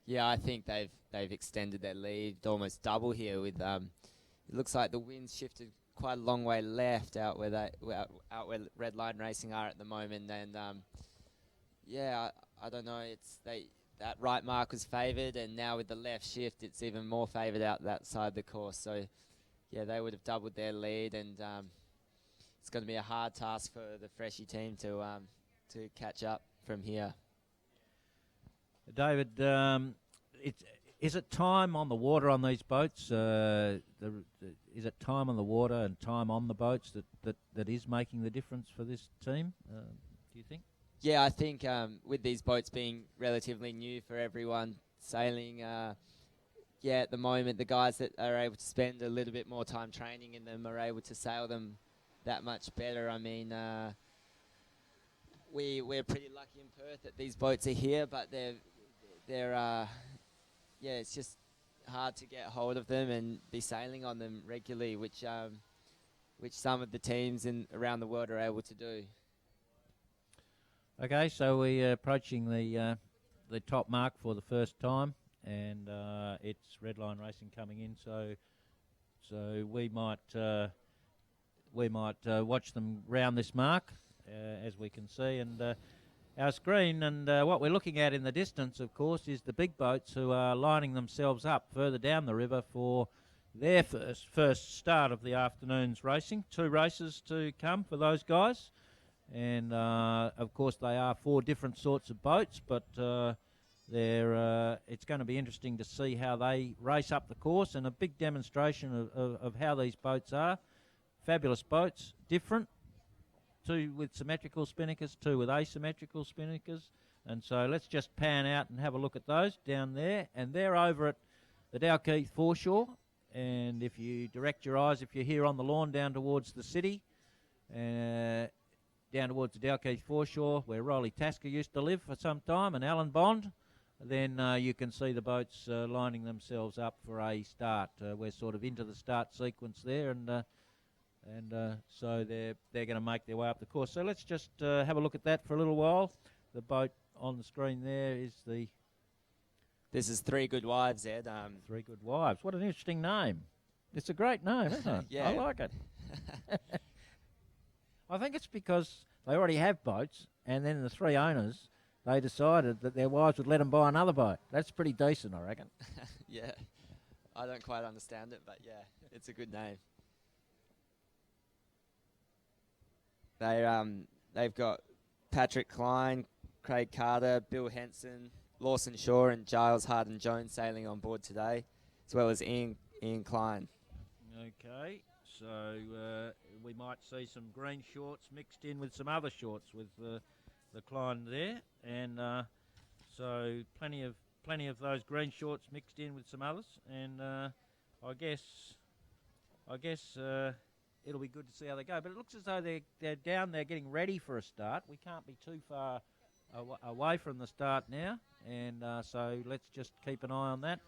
Yeah, I think they've extended their lead almost double here. With it looks like the wind's shifted quite a long way left out where Red Line Racing are at the moment, and yeah, I don't know. That right mark was favoured, and now with the left shift, it's even more favoured out that side of the course. So yeah, they would have doubled their lead, and it's going to be a hard task for the Freshie team to catch up from here. David, is it time on the water on these boats? Is it time on the water and time on the boats that is making the difference for this team, do you think? Yeah, I think with these boats being relatively new for everyone sailing, at the moment the guys that are able to spend a little bit more time training in them are able to sail them that much better. I mean, we're pretty lucky in Perth that these boats are here, but it's just hard to get hold of them and be sailing on them regularly, which some of the teams around the world are able to do. Okay, so we're approaching the top mark for the first time, and it's Red Line Racing coming in. So we might watch them round this mark, as we can see, and our screen. And what we're looking at in the distance, of course, is the big boats who are lining themselves up further down the river for their first start of the afternoon's racing. 2 races to come for those guys. And, of course, they are 4 different sorts of boats, but it's going to be interesting to see how they race up the course, and a big demonstration of how these boats are. Fabulous boats, different, 2 with symmetrical spinnakers, 2 with asymmetrical spinnakers. And so let's just pan out and have a look at those down there. And they're over at the Dalkeith foreshore. And if you direct your eyes, if you're here on the lawn, down towards the city, down towards the Dalkeith foreshore, where Rolly Tasker used to live for some time, and Alan Bond, then you can see the boats lining themselves up for a start. We're sort of into the start sequence there, and so they're going to make their way up the course. So let's just have a look at that for a little while. The boat on the screen there is the... This is Three Good Wives, Ed. 3 Good Wives. What an interesting name. It's a great name, isn't it? Yeah. I like it. I think it's because they already have boats, and then the 3 owners, they decided that their wives would let them buy another boat. That's pretty decent, I reckon. Yeah, I don't quite understand it, but yeah, it's a good name. They've got Patrick Klein, Craig Carter, Bill Henson, Lawson Shaw, and Giles Harden-Jones sailing on board today, as well as Ian Klein. Okay, so we might see some green shorts mixed in with some other shorts with the Klein there, and so plenty of those green shorts mixed in with some others, and I guess it'll be good to see how they go. But it looks as though they're down there getting ready for a start. We can't be too far away from the start now, and so let's just keep an eye on that.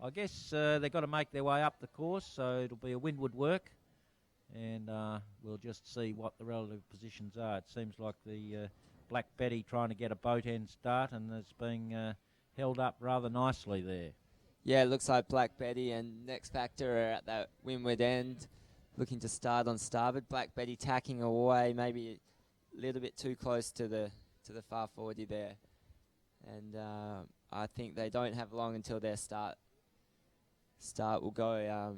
I guess they've got to make their way up the course, so it'll be a windward work, and we'll just see what the relative positions are. It seems like the Black Betty trying to get a boat end start, and it's being held up rather nicely there. Yeah, it looks like Black Betty and Next Factor are at that windward end, looking to start on starboard. Black Betty tacking away, maybe a little bit too close to the far forwardy there, and I think they don't have long until their start will go.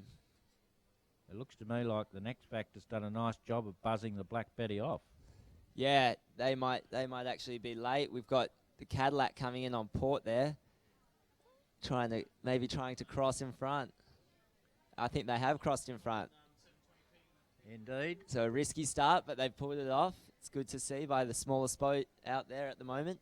It looks to me like the Next Factor's done a nice job of buzzing the Black Betty off. Yeah, they might actually be late. We've got the Cadillac coming in on port there, trying to cross in front. I think they have crossed in front. Indeed. So a risky start, but they've pulled it off. It's good to see by the smallest boat out there at the moment.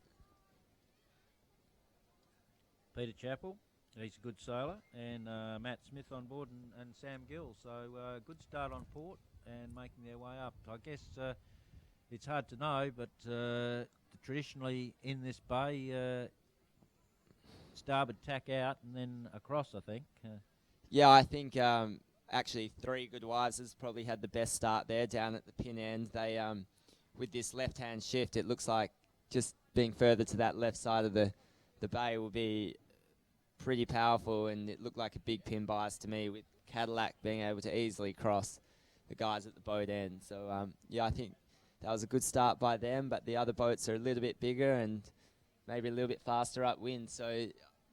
Peter Chappell, he's a good sailor, and Matt Smith on board, and Sam Gill. So good start on port and making their way up. I guess it's hard to know, but traditionally in this bay, starboard tack out and then across, I think. Yeah, I think actually Three Good Wives has probably had the best start there down at the pin end. They, with this left-hand shift, it looks like just being further to that left side of the bay will be pretty powerful, and it looked like a big pin bias to me with Cadillac being able to easily cross the guys at the boat end. So, yeah, I think that was a good start by them, but the other boats are a little bit bigger and maybe a little bit faster upwind, so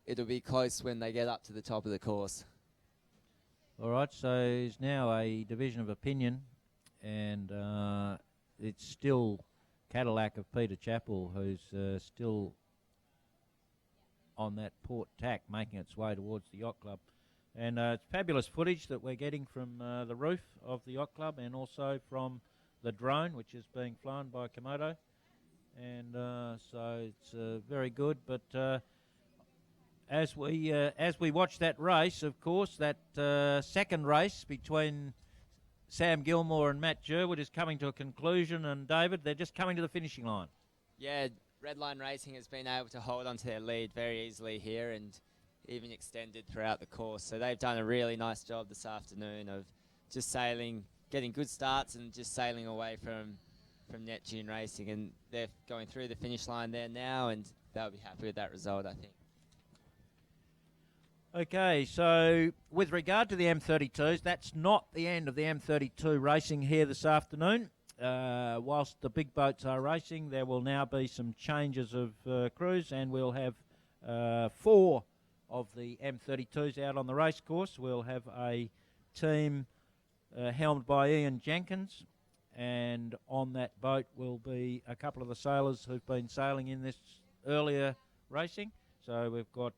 it'll be close when they get up to the top of the course. All right, so it's now a division of opinion, and it's still Cadillac of Peter Chappell who's still on that port tack making its way towards the Yacht Club. And it's fabulous footage that we're getting from the roof of the Yacht Club and also from the drone, which is being flown by Komodo. And so it's very good. But as we watch that race, of course, that second race between Sam Gilmore and Matt Jerwood is coming to a conclusion. And, David, they're just coming to the finishing line. Yeah, Redline Racing has been able to hold on to their lead very easily here and even extended throughout the course. So they've done a really nice job this afternoon of just sailing, getting good starts and just sailing away from Neptune Racing. And they're going through the finish line there now, and they'll be happy with that result, I think. Okay, so with regard to the M32s, that's not the end of the M32 racing here this afternoon. Whilst the big boats are racing, there will now be some changes of crews, and we'll have 4 of the M32s out on the race course. We'll have a team helmed by Ian Jenkins, and on that boat will be a couple of the sailors who've been sailing in this earlier racing. So we've got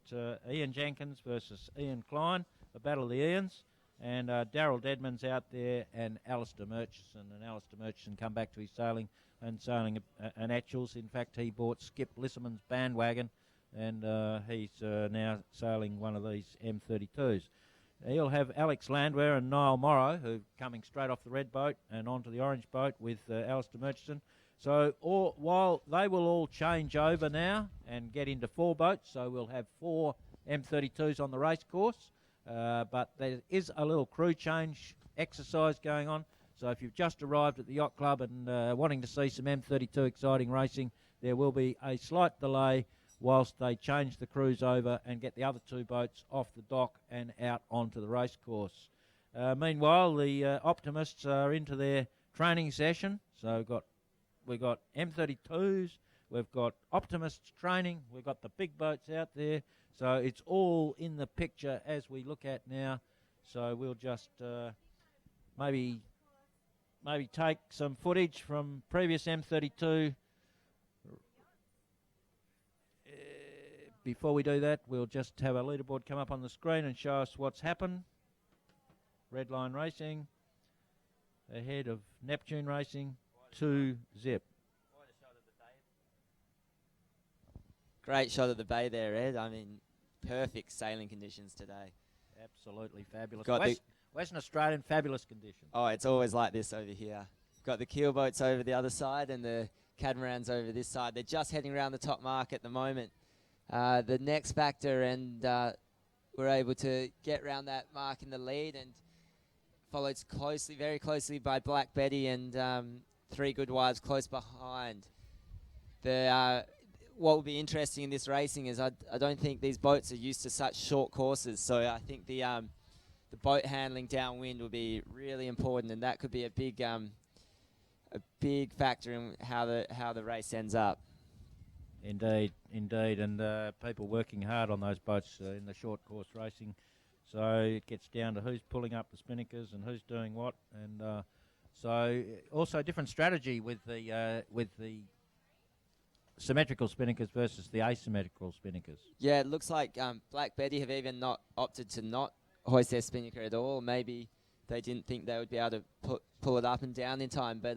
Ian Jenkins versus Ian Klein, the Battle of the Ians, and Darryl Deadman's out there, and Alistair Murchison. And Alistair Murchison come back to his sailing an Etchells. In fact, he bought Skip Lissaman's bandwagon, and he's now sailing one of these M32s. He'll have Alex Landwehr and Niall Morrow, who are coming straight off the red boat and onto the orange boat with Alistair Murchison. So while they will all change over now and get into 4 boats, so we'll have 4 M32s on the race course, but there is a little crew change exercise going on. So if you've just arrived at the Yacht Club and wanting to see some M32 exciting racing, there will be a slight delay whilst they change the crews over and get the other 2 boats off the dock and out onto the race course. Meanwhile, the optimists are into their training session. So we've got M32s, we've got optimists training, we've got the big boats out there. So it's all in the picture as we look at now. So we'll just maybe take some footage from previous M32. Before we do that, we'll just have a leaderboard come up on the screen and show us what's happened. Redline Racing ahead of Neptune Racing, 2 zip. Great shot of the bay there, Ed. I mean, perfect sailing conditions today. Absolutely fabulous. Got Western Australian fabulous conditions. Oh, it's always like this over here. Got the keel boats over the other side and the catamarans over this side. They're just heading around the top mark at the moment. The next factor, and we're able to get around that mark in the lead, and followed closely, very closely by Black Betty and 3 Good Wives close behind. What will be interesting in this racing is I don't think these boats are used to such short courses, so I think the boat handling downwind will be really important, and that could be a big factor in how the race ends up. Indeed, and people working hard on those boats in the short course racing. So it gets down to who's pulling up the spinnakers and who's doing what, and so also different strategy with the symmetrical spinnakers versus the asymmetrical spinnakers. Yeah, it looks like Black Betty have even opted to not hoist their spinnaker at all. Maybe they didn't think they would be able to pull it up and down in time, but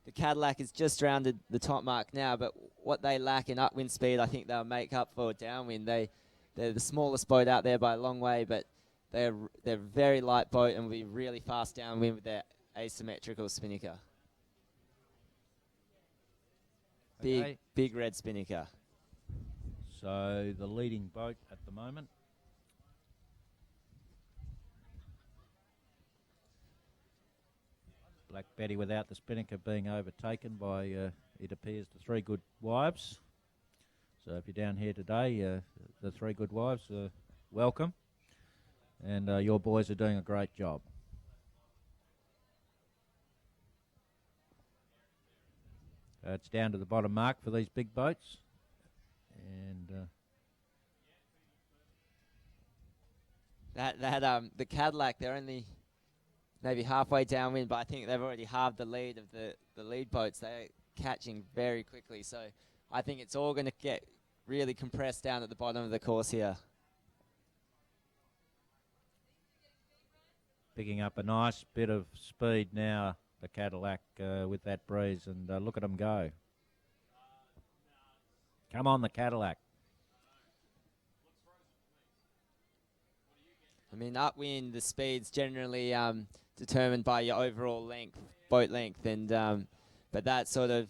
the Cadillac has just rounded the top mark now, but what they lack in upwind speed, I think they'll make up for downwind. They're the smallest boat out there by a long way, but they're a very light boat and will be really fast downwind with their asymmetrical spinnaker. Okay. Big red spinnaker. So the leading boat at the moment. Black Betty without the spinnaker being overtaken by, it appears, the Three Good Wives. So if you're down here today, the Three Good Wives, welcome. And your boys are doing a great job. It's down to the bottom mark for these big boats. And the Cadillac, they're only maybe halfway downwind, but I think they've already halved the lead of the lead boats. They're catching very quickly, so I think it's all going to get really compressed down at the bottom of the course here. picking up a nice bit of speed now, the Cadillac, with that breeze, and look at them go. Come on, the Cadillac. I mean, upwind, the speed's generally determined by your overall length, boat length, and but that sort of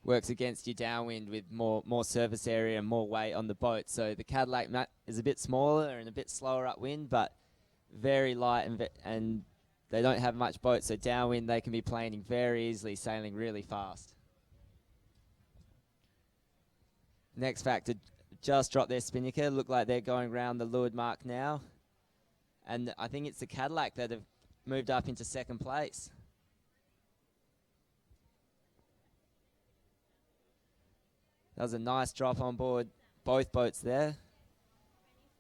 works against you downwind with more surface area and more weight on the boat. So the Cadillac is a bit smaller and a bit slower upwind, but very light, and they don't have much boat, so downwind they can be planing very easily, sailing really fast. Next factor, just dropped their spinnaker, look like they're going around the leeward mark now. And I think it's the Cadillac that have moved up into second place. That was a nice drop on board both boats there.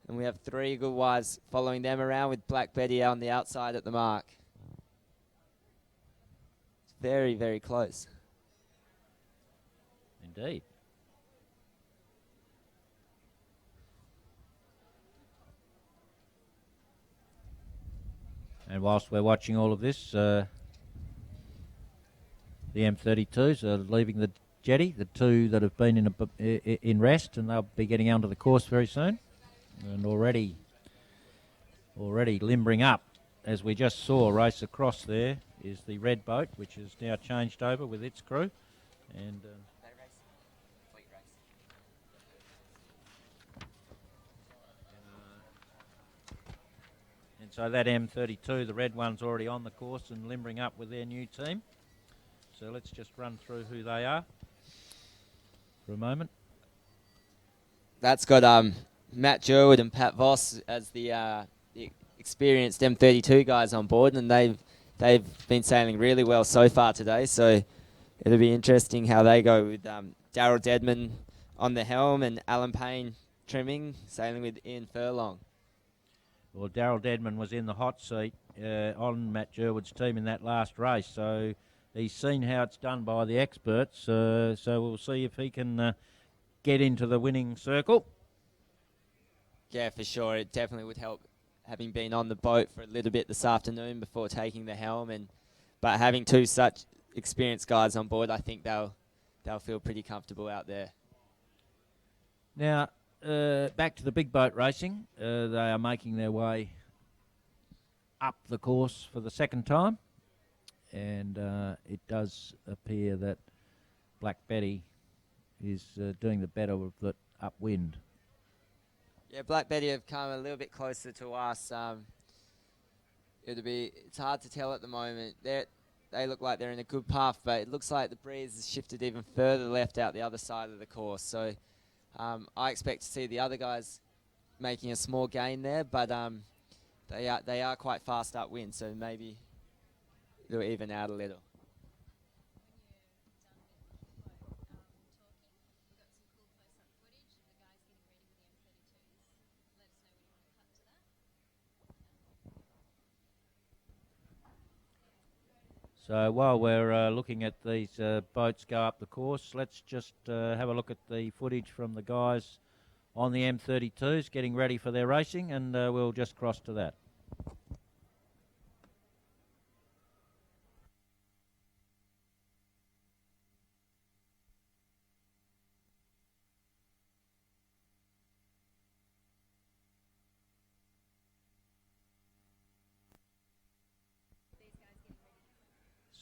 And we have Three Good Wives following them around with Black Betty on the outside at the mark. It's very, very close. Indeed. And whilst we're watching all of this, the M32s are leaving the jetty, the two that have been in rest, and they'll be getting onto the course very soon. And already limbering up, as we just saw race across there, is the red boat, which has now changed over with its crew. And so that M32, the red one's already on the course and limbering up with their new team. So let's just run through who they are for a moment. That's got Matt Jerwood and Pat Voss as the experienced M32 guys on board, and they've been sailing really well so far today. So it'll be interesting how they go with Daryl Deadman on the helm and Alan Payne trimming, sailing with Ian Furlong. Well, Daryl Deadman was in the hot seat on Matt Jerwood's team in that last race, so he's seen how it's done by the experts. So we'll see if he can get into the winning circle. Yeah, for sure. It definitely would help having been on the boat for a little bit this afternoon before taking the helm, but having two such experienced guys on board, I think they'll feel pretty comfortable out there. Now, back to the big boat racing. They are making their way up the course for the second time, and it does appear that Black Betty is doing the better of the upwind. Yeah, Black Betty have come a little bit closer to us. It's hard to tell at the moment. They look like they're in a good path, but it looks like the breeze has shifted even further left out the other side of the course. So I expect to see the other guys making a small gain there, but they are quite fast upwind, so maybe it'll even out a little. So while we're looking at these boats go up the course, let's just have a look at the footage from the guys on the M32s getting ready for their racing, and we'll just cross to that.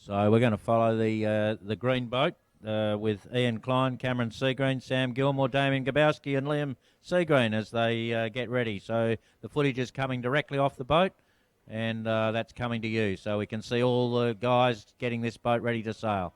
So we're going to follow the green boat with Ian Klein, Cameron Seagreen, Sam Gilmore, Damien Gabowski and Liam Seagreen as they get ready. So the footage is coming directly off the boat, and that's coming to you. So we can see all the guys getting this boat ready to sail.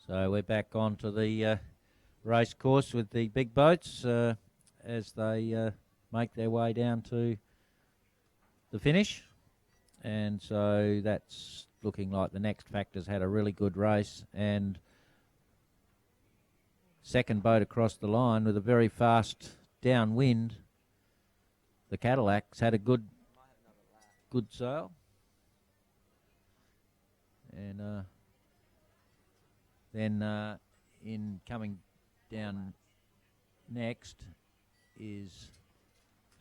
So we're back onto the race course with the big boats as they make their way down to the finish. And so that's looking like the Next Factor's had a really good race, and second boat across the line with a very fast downwind. The Cadillac's had a good sail. And then in coming down next is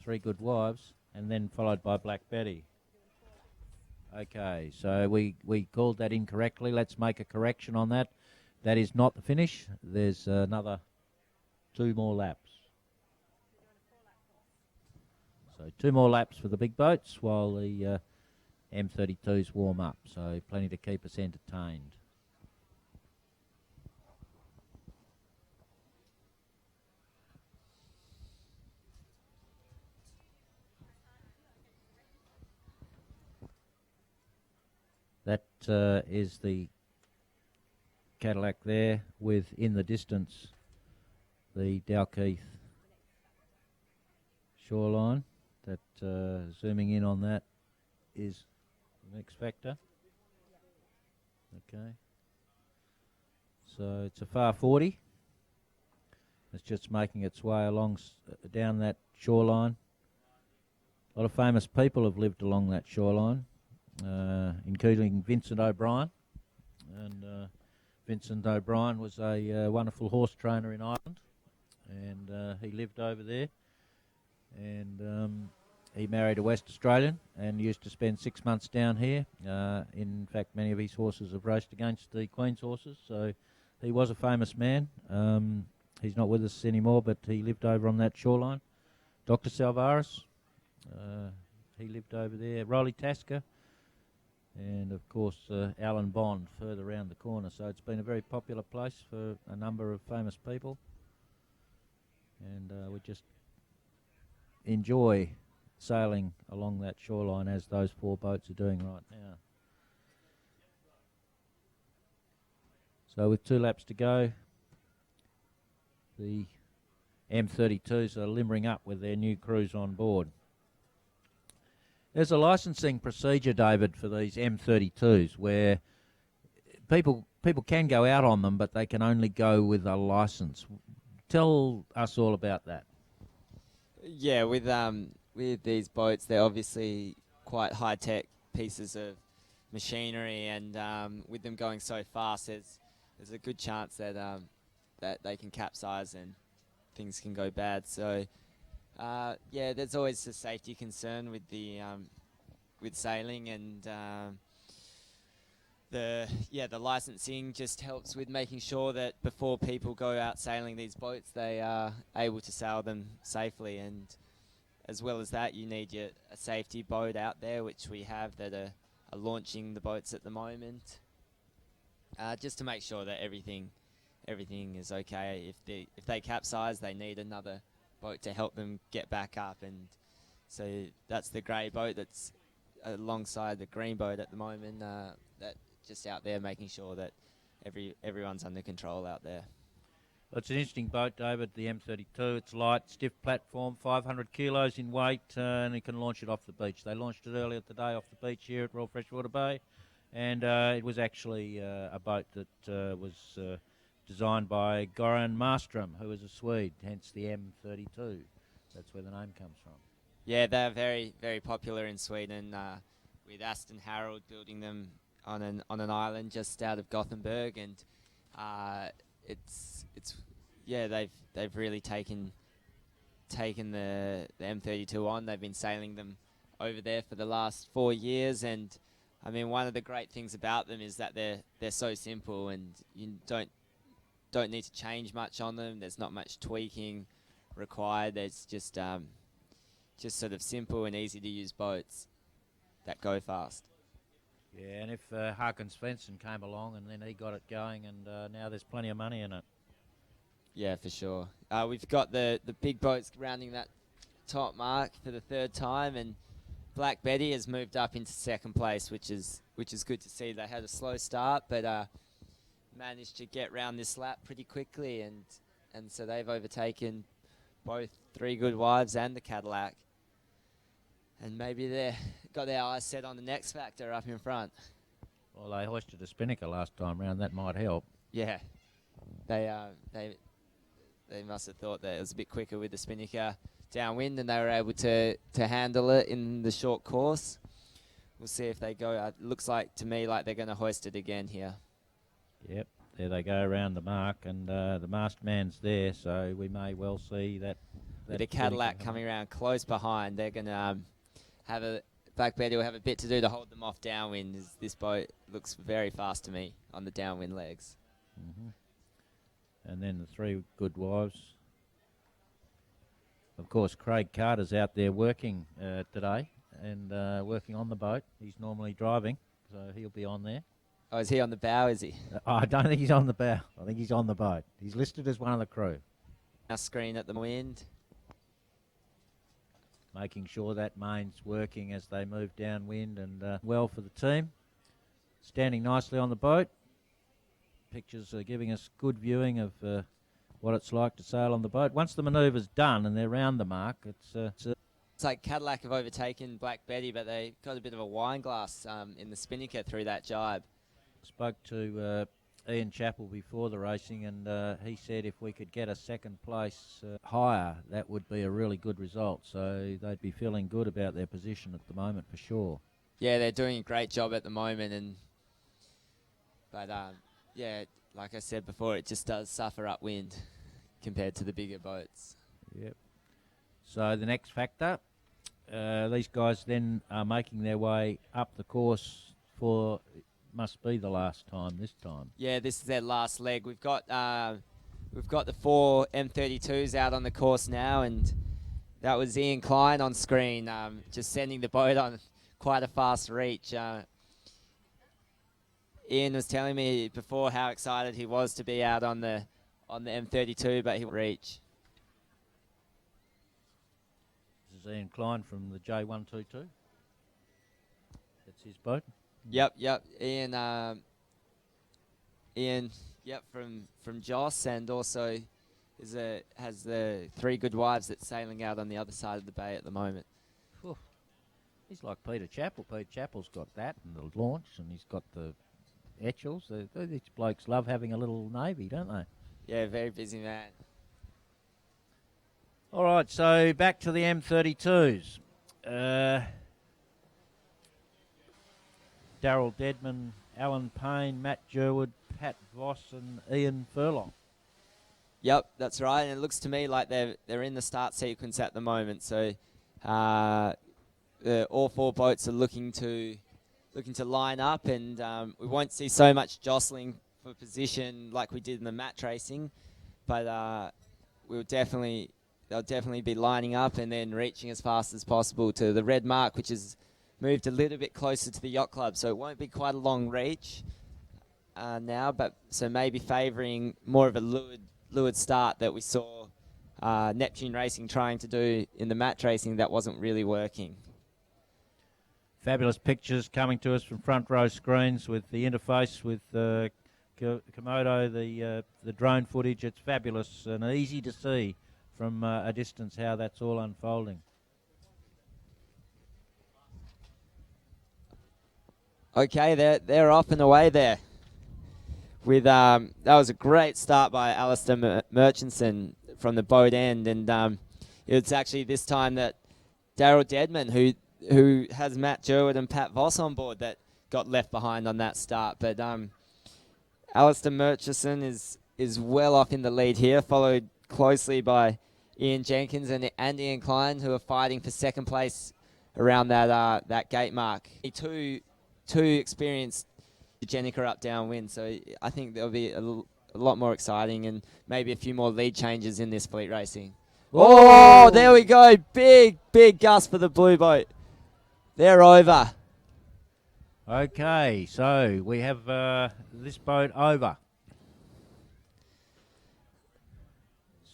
Three Good Wives, and then followed by Black Betty. Okay, so we called that incorrectly. Let's make a correction on that. That is not the finish. There's another 2 more laps. So 2 more laps for the big boats while the M32s warm up. So plenty to keep us entertained. That is the Cadillac there with, in the distance, the Dalkeith shoreline. That zooming in on that is the Next Factor. Okay. So it's a far 40. It's just making its way along down that shoreline. A lot of famous people have lived along that shoreline, including Vincent O'Brien. And Vincent O'Brien was a wonderful horse trainer in Ireland, and he lived over there. And he married a West Australian and used to spend 6 months down here. In fact, many of his horses have raced against the Queen's horses, so he was a famous man. He's not with us anymore, but he lived over on that shoreline. Dr. Salvaris, he lived over there. Rolly Tasker, and of course Alan Bond further around the corner. So it's been a very popular place for a number of famous people, and we just enjoy sailing along that shoreline as those 4 boats are doing right now. So with 2 laps to go, the M32s are limbering up with their new crews on board. There's a licensing procedure, David, for these M32s where people can go out on them, but they can only go with a license. Tell us all about that. Yeah, with these boats, they're obviously quite high-tech pieces of machinery, and with them going so fast, there's a good chance that that they can capsize and things can go bad. So yeah, there's always a safety concern with the with sailing, and the licensing just helps with making sure that before people go out sailing these boats, they are able to sail them safely. And as well as that, you need a safety boat out there, which we have, that are launching the boats at the moment, just to make sure that everything is okay. If they capsize, they need another boat to help them get back up. And so that's the grey boat that's alongside the green boat at the moment, that just out there making sure that everyone's under control out there. Well, it's an interesting boat, David, the M32. It's light, stiff platform, 500 kilos in weight, and you can launch it off the beach. They launched it earlier today off the beach here at Royal Freshwater Bay, and it was actually a boat that was designed by Goran Marström, who is a Swede, hence the M32. That's where the name comes from. Yeah, they're very, very popular in Sweden, with Aston Harold building them on an island just out of Gothenburg, and they've really taken the M32 on. They've been sailing them over there for the last 4 years, and I mean, one of the great things about them is that they're so simple, and you don't need to change much on them. There's not much tweaking required. There's just sort of simple and easy to use boats that go fast. Yeah, and if Harkins Svensson came along and then he got it going, and now there's plenty of money in it. Yeah, for sure. We've got the big boats rounding that top mark for the 3rd time, and Black Betty has moved up into 2nd place, which is good to see. They had a slow start, but managed to get round this lap pretty quickly, and so they've overtaken both Three Good Wives and the Cadillac. And maybe they've got their eyes set on the next factor up in front. Well, they hoisted a spinnaker last time round. That might help. Yeah, they must have thought that it was a bit quicker with the spinnaker downwind, and they were able to handle it in the short course. We'll see if they go. It looks like to me like they're going to hoist it again here. Yep, there they go around the mark, and the mast man's there, so we may well see that. With a Cadillac coming around close behind, they're going to Black Betty will have a bit to do to hold them off downwind. This boat looks very fast to me on the downwind legs. Mm-hmm. And then the Three Good Wives. Of course, Craig Carter's out there working today and working on the boat. He's normally driving, so he'll be on there. Oh, is he on the bow, is he? I don't think he's on the bow. I think he's on the boat. He's listed as one of the crew. Our screen at the wind. Making sure that main's working as they move downwind, and well for the team. Standing nicely on the boat. Pictures are giving us good viewing of what it's like to sail on the boat. Once the manoeuvre's done and they're round the mark, it's like Cadillac have overtaken Black Betty, but they got a bit of a wine glass in the spinnaker through that jibe. Spoke to Ian Chappell before the racing, and he said if we could get a 2nd place higher, that would be a really good result. So they'd be feeling good about their position at the moment for sure. Yeah, they're doing a great job at the moment, but yeah, like I said before, it just does suffer upwind compared to the bigger boats. Yep. So the next factor, these guys then are making their way up the course for. Must be the last time this time. Yeah, this is their last leg. We've got the 4 M32s out on the course now, and that was Ian Klein on screen, just sending the boat on quite a fast reach. Ian was telling me before how excited he was to be out on the M32, but he won't reach. This is Ian Klein from the J122. That's his boat. Yep. Ian, yep, from Joss, and also has the Three Good Wives that's sailing out on the other side of the bay at the moment. Whew. He's like Peter Chappell. Peter Chappell's got that and the launch, and he's got the Etchells. These blokes love having a little navy, don't they? Yeah, very busy man. All right, so back to the M32s. Daryl Deadman, Alan Payne, Matt Jerwood, Pat Voss and Ian Furlong. Yep, that's right. And it looks to me like they're in the start sequence at the moment. So all four boats are looking to line up, and we won't see so much jostling for position like we did in the match racing, but they'll definitely be lining up and then reaching as fast as possible to the red mark, which is moved a little bit closer to the yacht club, so it won't be quite a long reach now, but so maybe favouring more of a lured start that we saw Neptune Racing trying to do in the match racing that wasn't really working. Fabulous pictures coming to us from front row screens with the interface with Komodo, the drone footage. It's fabulous and easy to see from a distance how that's all unfolding. Okay, they're off and away there. With that was a great start by Alistair Murchison from the boat end, and it's actually this time that Daryl Deadman, who has Matt Jerwood and Pat Voss on board, that got left behind on that start. But Alistair Murchison is well off in the lead here, followed closely by Ian Jenkins and Ian Klein, who are fighting for second place around that gate mark. Two experienced Jenica up downwind, so I think there'll be a lot more exciting and maybe a few more lead changes in this fleet racing. Oh, there we go. Big gust for the blue boat. They're over. Okay, so we have this boat over.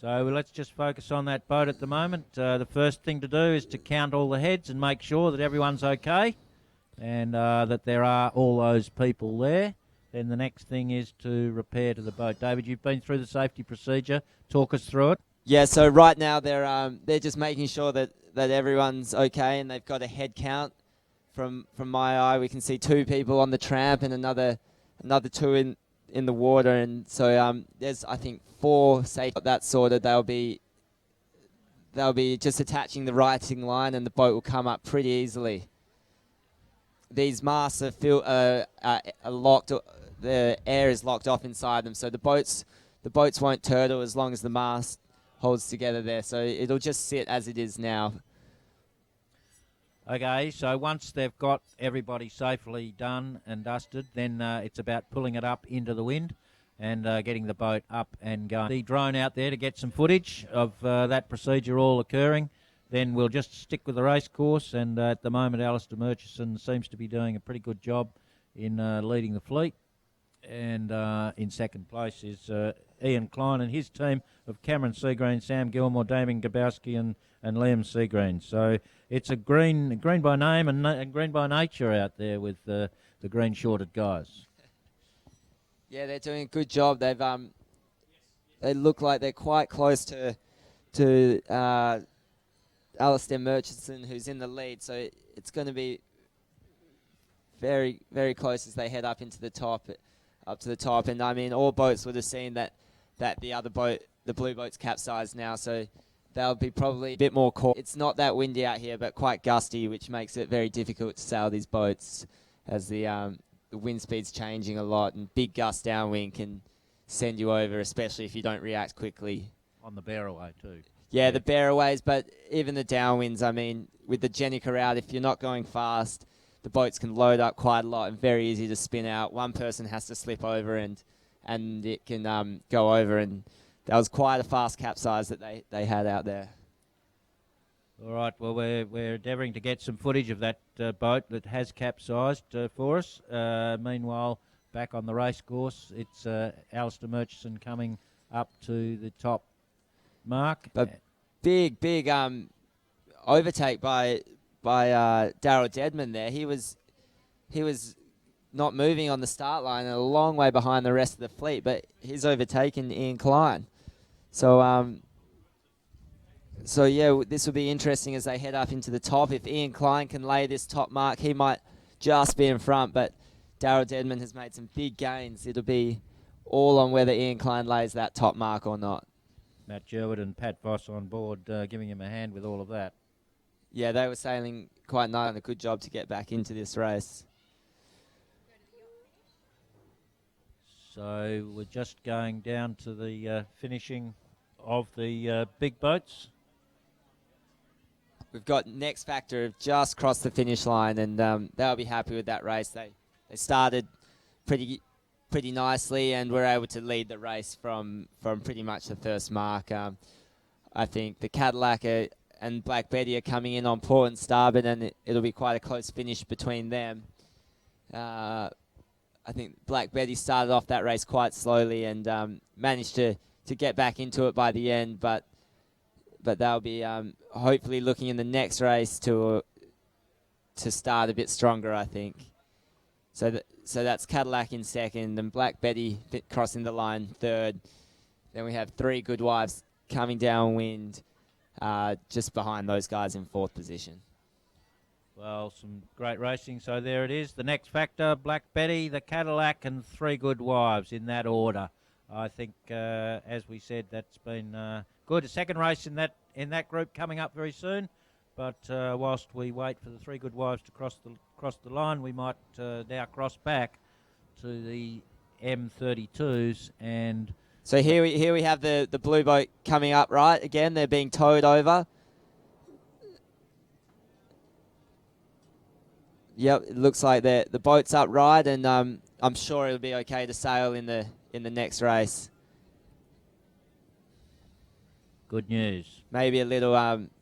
So let's just focus on that boat at the moment. The first thing to do is to count all the heads and make sure that everyone's okay and that there are all those people there. Then the next thing is to repair to the boat. David, you've been through the safety procedure. Talk us through it. Yeah, so right now they're just making sure that everyone's okay, and they've got a head count. From my eye, we can see 2 people on the tramp and another 2 in the water, and so there's I think 4 safety that sorted. They'll be just attaching the righting line, and the boat will come up pretty easily. These masts are locked. The air is locked off inside them, so the boats won't turtle as long as the mast holds together there. So it'll just sit as it is now. Okay, so once they've got everybody safely done and dusted, then it's about pulling it up into the wind and getting the boat up and going. The drone out there to get some footage of that procedure all occurring. Then we'll just stick with the race course, and at the moment Alistair Murchison seems to be doing a pretty good job in leading the fleet. And in second place is Ian Klein and his team of Cameron Seagreen, Sam Gilmore, Damien Gabowski and Liam Seagreen. So it's a green by name and green by nature out there with the green shorted guys. Yeah, they're doing a good job. They look like they're quite close to Alistair Murchison, who's in the lead. So it's going to be very, very close as they head up to the top. And I mean, all boats would have seen that the other boat, the blue boat's capsized now. So they'll be probably a bit more caught. It's not that windy out here, but quite gusty, which makes it very difficult to sail these boats as the wind speed's changing a lot, and big gust downwind can send you over, especially if you don't react quickly. On the bearaway too. Yeah, the bearaways, but even the downwinds, I mean, with the Jenica out, if you're not going fast, the boats can load up quite a lot and very easy to spin out. One person has to slip over and it can go over, and that was quite a fast capsize that they had out there. All right, well, we're endeavouring to get some footage of that boat that has capsized for us. Meanwhile, back on the race course. It's Alistair Murchison coming up to the top mark. But big overtake by Daryl Deadman there. He was not moving on the start line and a long way behind the rest of the fleet, but he's overtaken Ian Klein. So yeah, this will be interesting as they head up into the top. If Ian Klein can lay this top mark, he might just be in front, but Daryl Deadman has made some big gains. It'll be all on whether Ian Klein lays that top mark or not. Matt Jerwood and Pat Voss on board, giving him a hand with all of that. Yeah, they were sailing quite nice and a good job to get back into this race. So we're just going down to the finishing of the big boats. We've got Next Factor have just crossed the finish line, and they'll be happy with that race. They started pretty nicely and were able to lead the race from pretty much the first mark. I think the Cadillac and Black Betty are coming in on port and starboard, and it'll be quite a close finish between them. I think Black Betty started off that race quite slowly and managed to get back into it by the end, but they'll be hopefully looking in the next race to start a bit stronger, I think. So that's Cadillac in second and Black Betty crossing the line third. Then we have Three Good Wives coming downwind just behind those guys in fourth position. Well, some great racing. So there it is. The Next Factor, Black Betty, the Cadillac, and Three Good Wives in that order. I think, as we said, that's been good. A second race in that group coming up very soon. But whilst we wait for the Three Good Wives to cross the line, we might now cross back to the M32s. And so here we have the blue boat coming up. Right, again they're being towed over. Yep, it looks like the boat's upright, and I'm sure it'll be okay to sail in the next race. Good news. Maybe a little,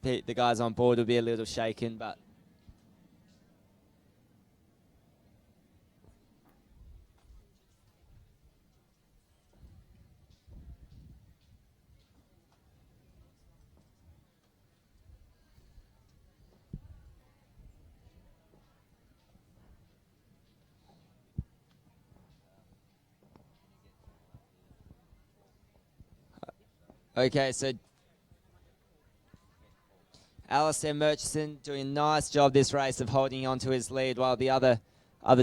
the guys on board will be a little shaken, but okay, so Alistair Murchison doing a nice job this race of holding on to his lead while the other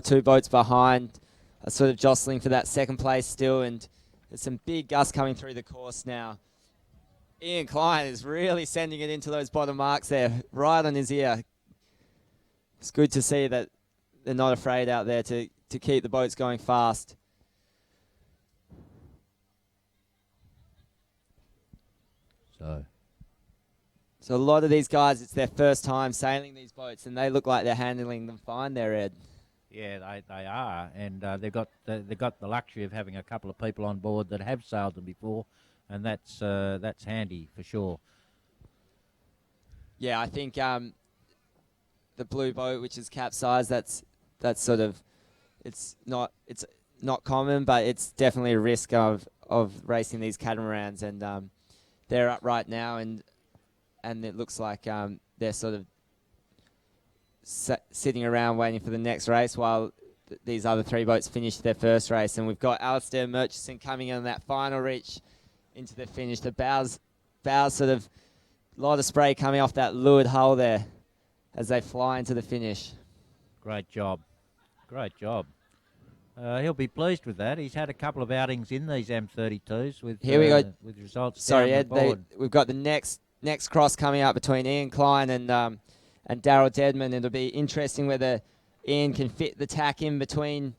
two boats behind are sort of jostling for that second place still, and there's some big gusts coming through the course now. Ian Klein is really sending it into those bottom marks there, right on his ear. It's good to see that they're not afraid out there to keep the boats going fast. So a lot of these guys, it's their first time sailing these boats, and they look like they're handling them fine there, Ed. Yeah, they are, and they've got the luxury of having a couple of people on board that have sailed them before, and that's handy for sure. Yeah, I think the blue boat, which is capsized, that's sort of it's not common, but it's definitely a risk of racing these catamarans, and they're up right now, and it looks like they're sort of sitting around waiting for the next race while these other three boats finish their first race. And we've got Alistair Murchison coming in on that final reach into the finish. The bows sort of, a lot of spray coming off that leeward hull there as they fly into the finish. Great job. Great job. He'll be pleased with that. He's had a couple of outings in these M32s with Here we go. With results. Sorry, down Ed. the board. We've got the next cross coming up between Ian Klein and Daryl Deadman. It'll be interesting whether Ian can fit the tack in between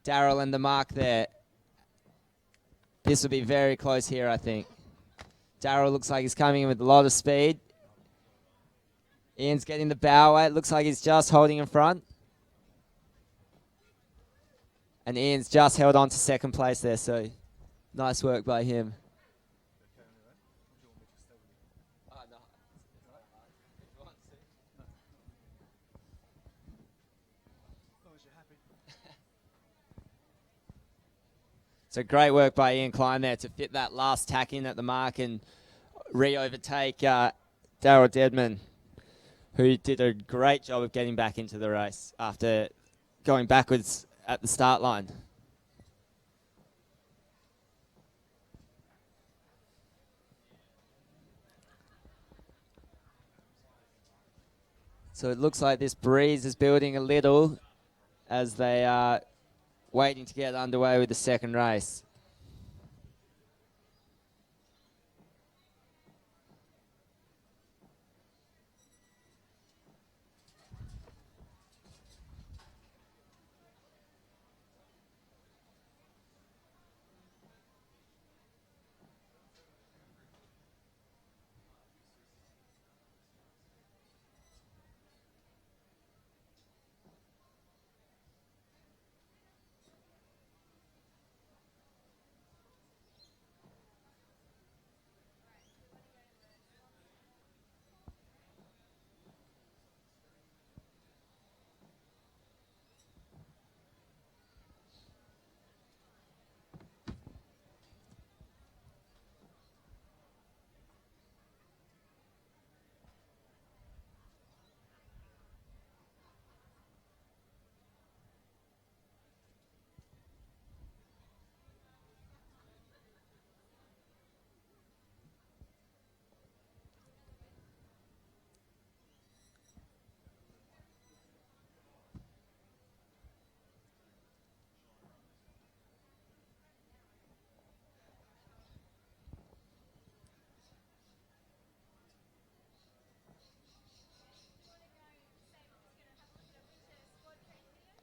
Daryl and the mark there. This will be very close here, I think. Daryl looks like he's coming in with a lot of speed. Ian's getting the bow weight. Looks like he's just holding in front. And Ian's just held on to second place there, so nice work by him. So great work by Ian Klein there to fit that last tack in at the mark and re-overtake Daryl Deadman, who did a great job of getting back into the race after going backwards at the start line. So it looks like this breeze is building a little as they are waiting to get underway with the second race.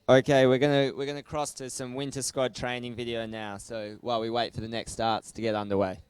Okay, we're gonna cross to some winter squad training video now. So while we wait for the next starts to get underway.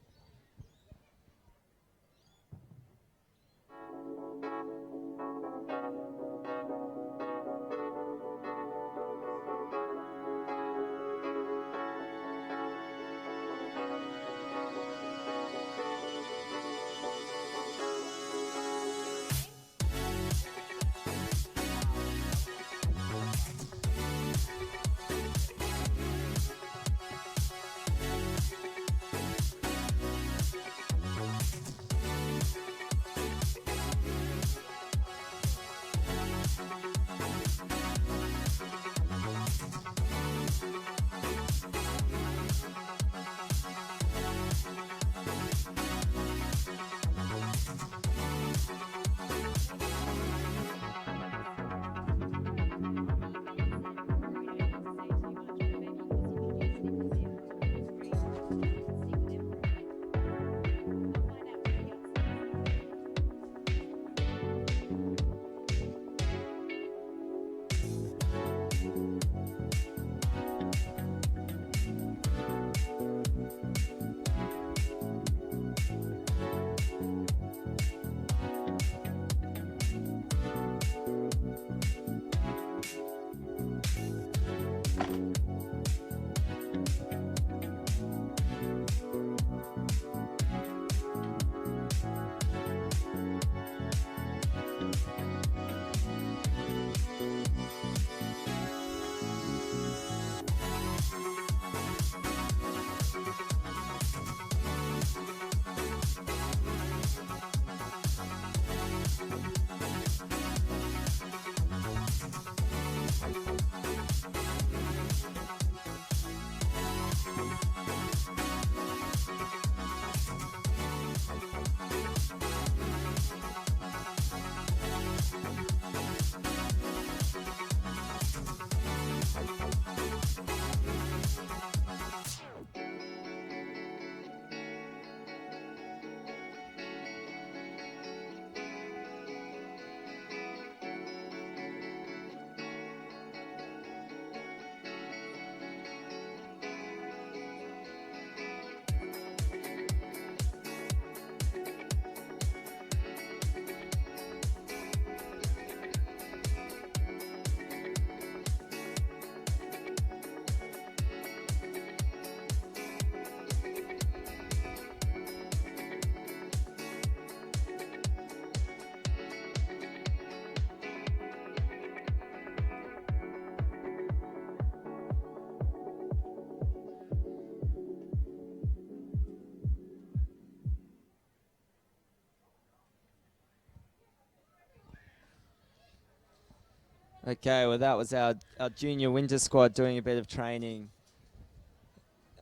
Okay, well that was our junior winter squad doing a bit of training,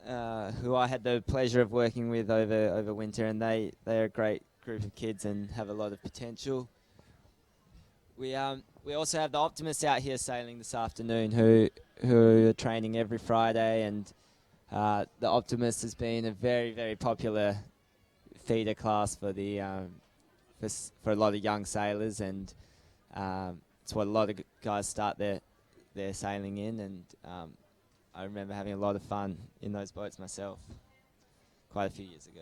who I had the pleasure of working with over winter, and they're a great group of kids and have a lot of potential. We also have the Optimists out here sailing this afternoon, who are training every Friday, and the Optimist has been a very, very popular feeder class for the for a lot of young sailors, and it's what a lot of guys start their sailing in, and I remember having a lot of fun in those boats myself quite a few years ago.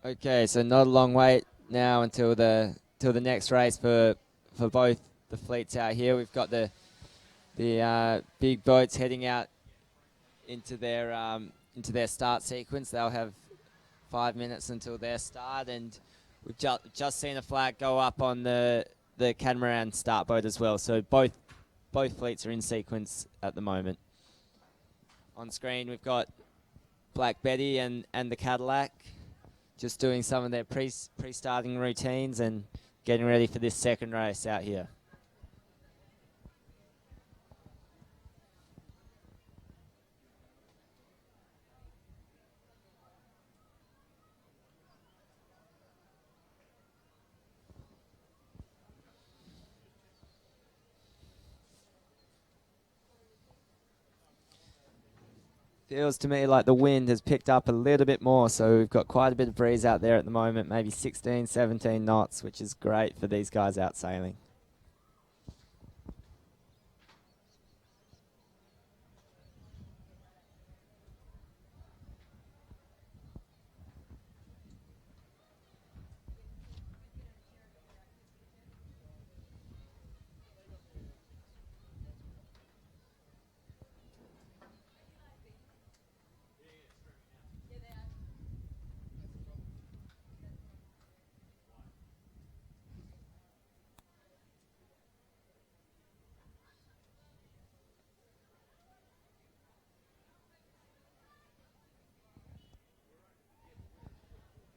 Okay, so not a long wait now until the next race for both the fleets out here. We've got the big boats heading out into their start sequence. They'll have 5 minutes until their start, and we've just seen a flag go up on the catamaran start boat as well. So both fleets are in sequence at the moment. On screen we've got Black Betty and the Cadillac, just doing some of their pre-starting routines and getting ready for this second race out here. Feels to me like the wind has picked up a little bit more, so we've got quite a bit of breeze out there at the moment, maybe 16, 17 knots, which is great for these guys out sailing.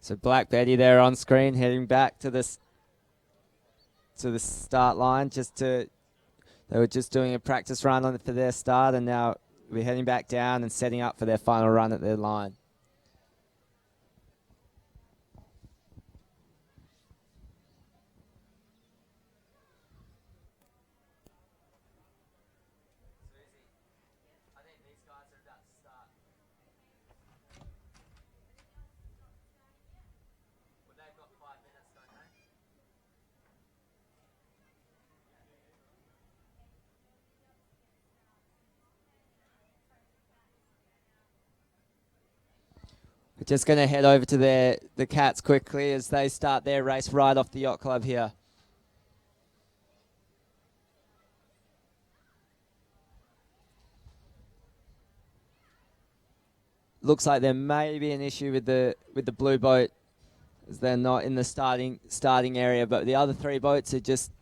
So Black Betty there on screen, heading back to the start line. They were just doing a practice run for their start, and now we're heading back down and setting up for their final run at their line. We're just going to head over to the Cats quickly as they start their race right off the Yacht Club here. Looks like there may be an issue with the blue boat as they're not in the starting area, but the other three boats are just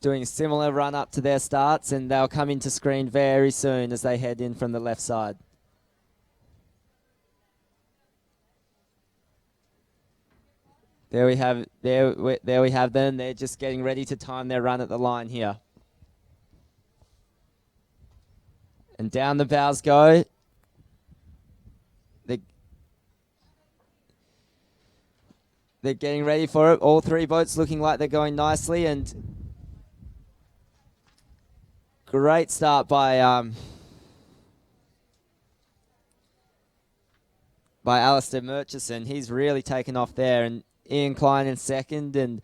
doing a similar run up to their starts, and they'll come into screen very soon as they head in from the left side. There we have them. They're just getting ready to time their run at the line here. And down the bows go. They're getting ready for it. All three boats looking like they're going nicely, and great start by Alistair Murchison. He's really taken off there, and Ian Klein in second, and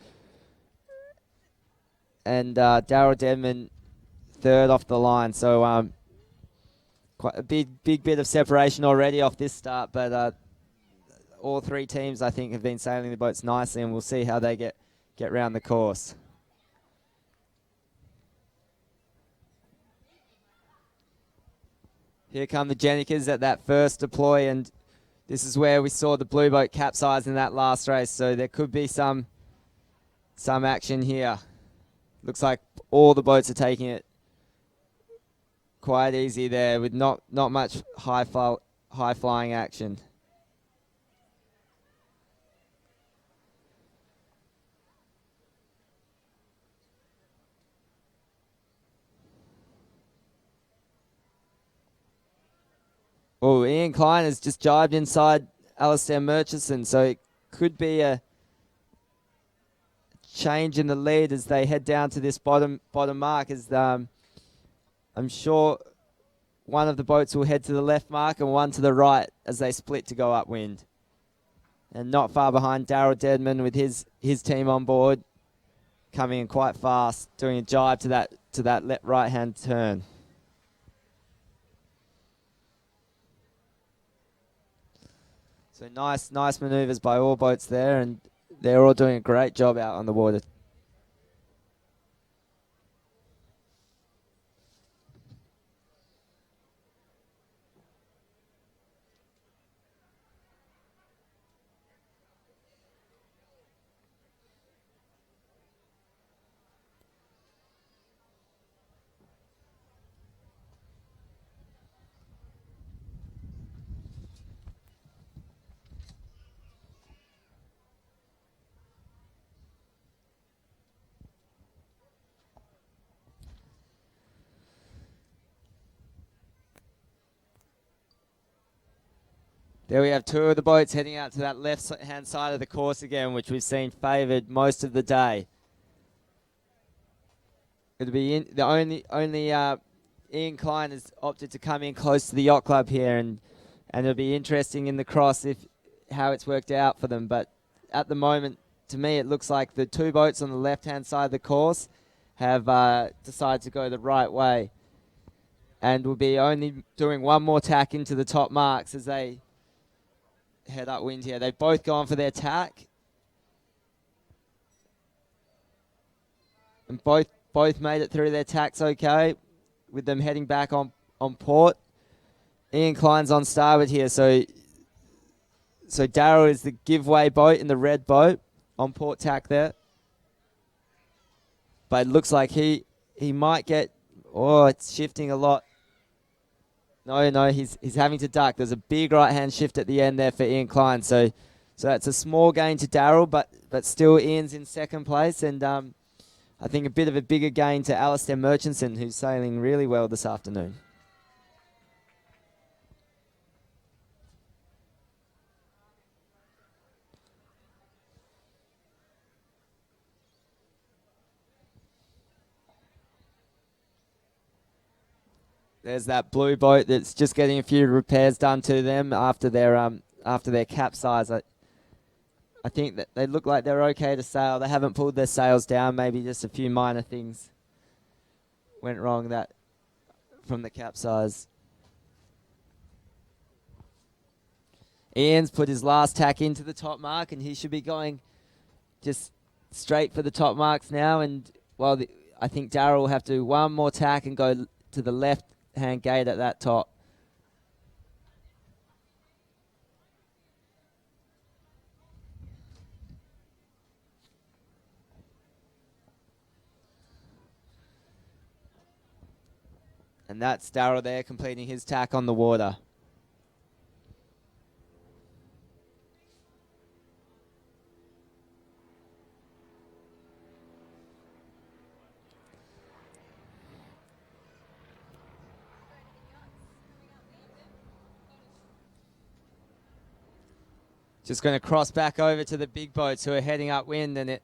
Darryl Dedman third off the line. So quite a big bit of separation already off this start, but all three teams, I think, have been sailing the boats nicely, and we'll see how they get round the course. Here come the Jennikers at that first deploy, and this is where we saw the blue boat capsize in that last race, so there could be some action here. Looks like all the boats are taking it quite easy there with not much high flying action. Oh, Ian Klein has just jibed inside Alistair Murchison, so it could be a change in the lead as they head down to this bottom mark. As I'm sure one of the boats will head to the left mark and one to the right as they split to go upwind. And not far behind, Darryl Dedman with his team on board, coming in quite fast, doing a jibe to that right-hand turn. So nice manoeuvres by all boats there, and they're all doing a great job out on the water. There we have two of the boats heading out to that left-hand side of the course again, which we've seen favoured most of the day. It'll be the only Ian Klein has opted to come in close to the Yacht Club here, and it'll be interesting in the cross how it's worked out for them. But at the moment, to me, it looks like the two boats on the left-hand side of the course have decided to go the right way, and will be only doing one more tack into the top marks as they head upwind here. They've both gone for their tack, and both made it through their tacks okay, with them heading back on port. Ian Klein's on starboard here, so Darryl is the giveaway boat in the red boat on port tack there. But it looks like he might get, it's shifting a lot. No, he's having to duck. There's a big right-hand shift at the end there for Ian Klein. So So that's a small gain to Daryl, but still Ian's in second place, and I think a bit of a bigger gain to Alistair Murchison, who's sailing really well this afternoon. There's that blue boat that's just getting a few repairs done to them after their capsize. I think that they look like they're okay to sail. They haven't pulled their sails down. Maybe just a few minor things went wrong that from the capsize. Ian's put his last tack into the top mark, and he should be going just straight for the top marks now. And well, I think Darryl will have to do one more tack and go to the left-hand gate at that top. And that's Darryl there completing his tack on the water. Just going to cross back over to the big boats who are heading upwind, and it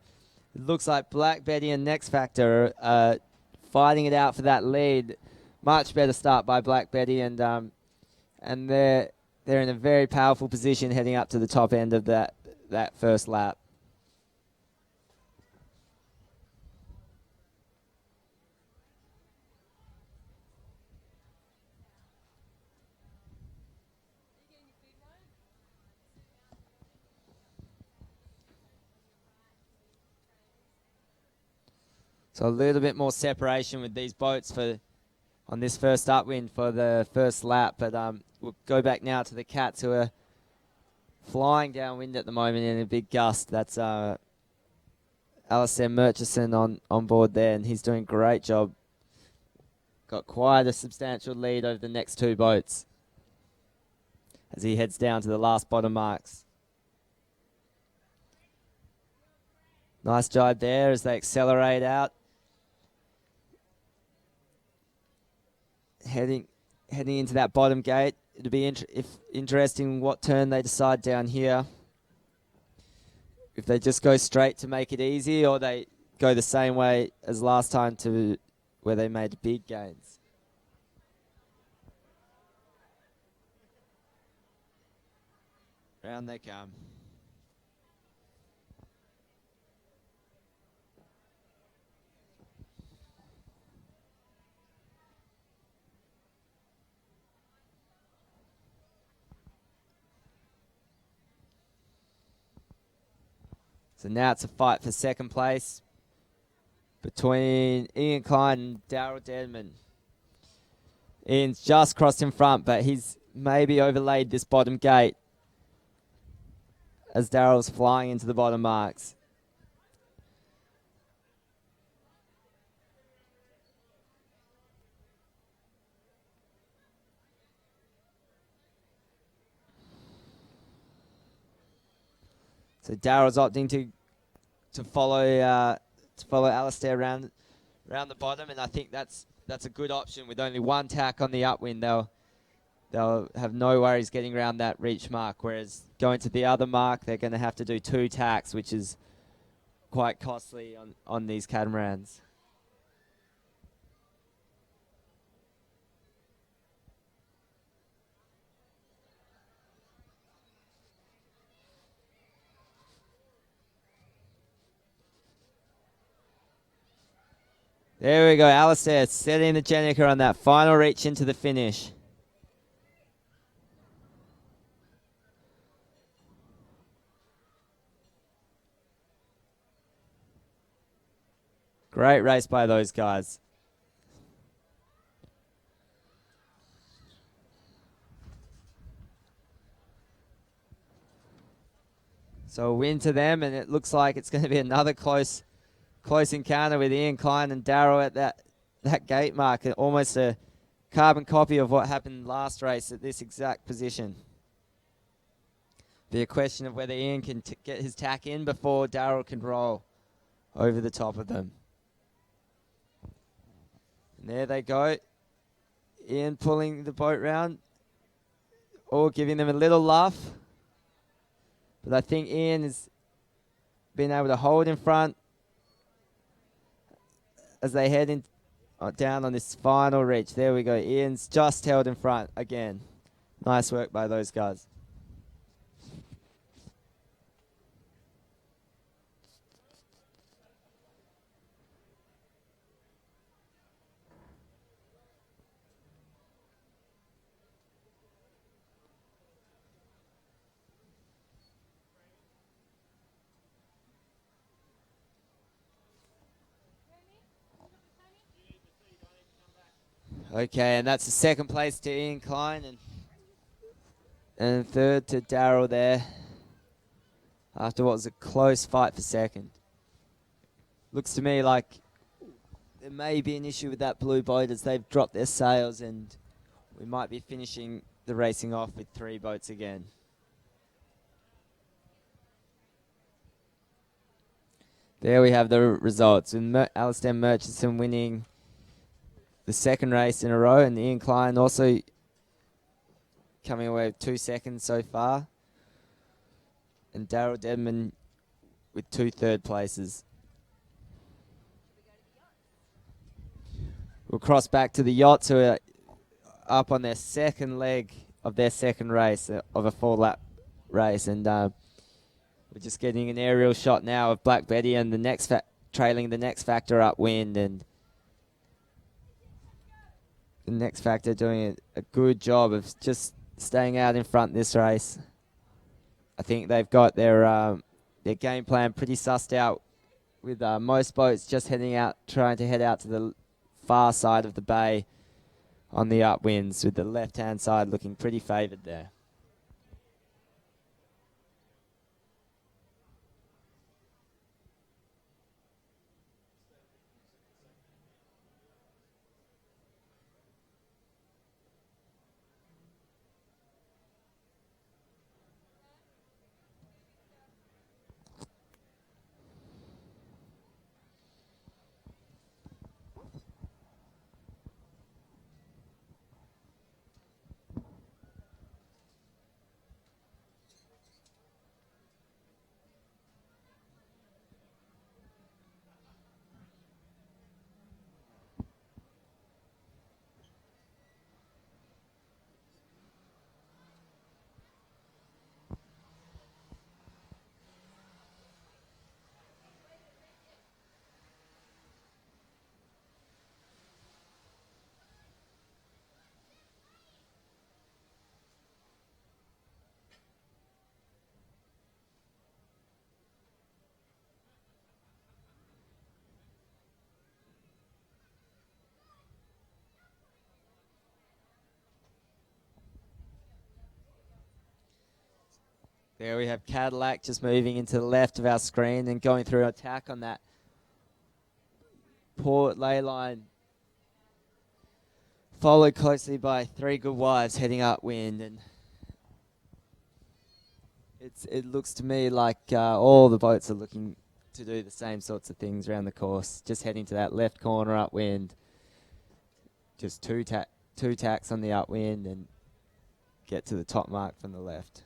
looks like Black Betty and Next Factor are fighting it out for that lead. Much better start by Black Betty, and they're in a very powerful position heading up to the top end of that first lap. So a little bit more separation with these boats on this first upwind for the first lap, but we'll go back now to the Cats, who are flying downwind at the moment in a big gust. That's Alistair Murchison on board there, and he's doing a great job. Got quite a substantial lead over the next two boats as he heads down to the last bottom marks. Nice job there as they accelerate out. Heading into that bottom gate. It'll be interesting what turn they decide down here. If they just go straight to make it easy, or they go the same way as last time to where they made big gains. Round they come. So now it's a fight for second place between Ian Klein and Daryl Dedman. Ian's just crossed in front, but he's maybe overlaid this bottom gate as Daryl's flying into the bottom marks. So Daryl's opting to follow Alistair around the bottom, and I think that's a good option. With only one tack on the upwind, they'll have no worries getting around that reach mark. Whereas going to the other mark, they're going to have to do two tacks, which is quite costly on these catamarans. There we go, Alistair setting the Jenica on that final reach into the finish. Great race by those guys. So a win to them, and it looks like it's going to be another close encounter with Ian Klein and Darryl at that gate mark. Almost a carbon copy of what happened last race at this exact position. Be a question of whether Ian can get his tack in before Daryl can roll over the top of them. And there they go. Ian pulling the boat round, or giving them a little laugh. But I think Ian has been able to hold in front as they head in down on this final reach. There we go. Ian's just held in front again. Nice work by those guys. Okay, and that's the second place to Ian Klein, and third to Daryl there, after what was a close fight for second. Looks to me like there may be an issue with that blue boat as they've dropped their sails, and we might be finishing the racing off with 3 boats again. There we have the results, with Alistair Murchison winning the second race in a row, and Ian Klein also coming away with 2 seconds so far, and Daryl Dedman with 2 third places. We'll cross back to the Yachts, who are up on their second leg of their second race of a 4-lap race, and we're just getting an aerial shot now of Black Betty and the next trailing the Next Factor upwind, and the Next Factor doing a good job of just staying out in front this race. I think they've got their game plan pretty sussed out, with most boats just trying to head out to the far side of the bay on the upwinds, with the left-hand side looking pretty favoured there. There we have Cadillac just moving into the left of our screen and going through an attack on that port ley line, followed closely by 3 Good Wives heading upwind. And it looks to me like all the boats are looking to do the same sorts of things around the course, just heading to that left corner upwind, just two tacks on the upwind and get to the top mark from the left.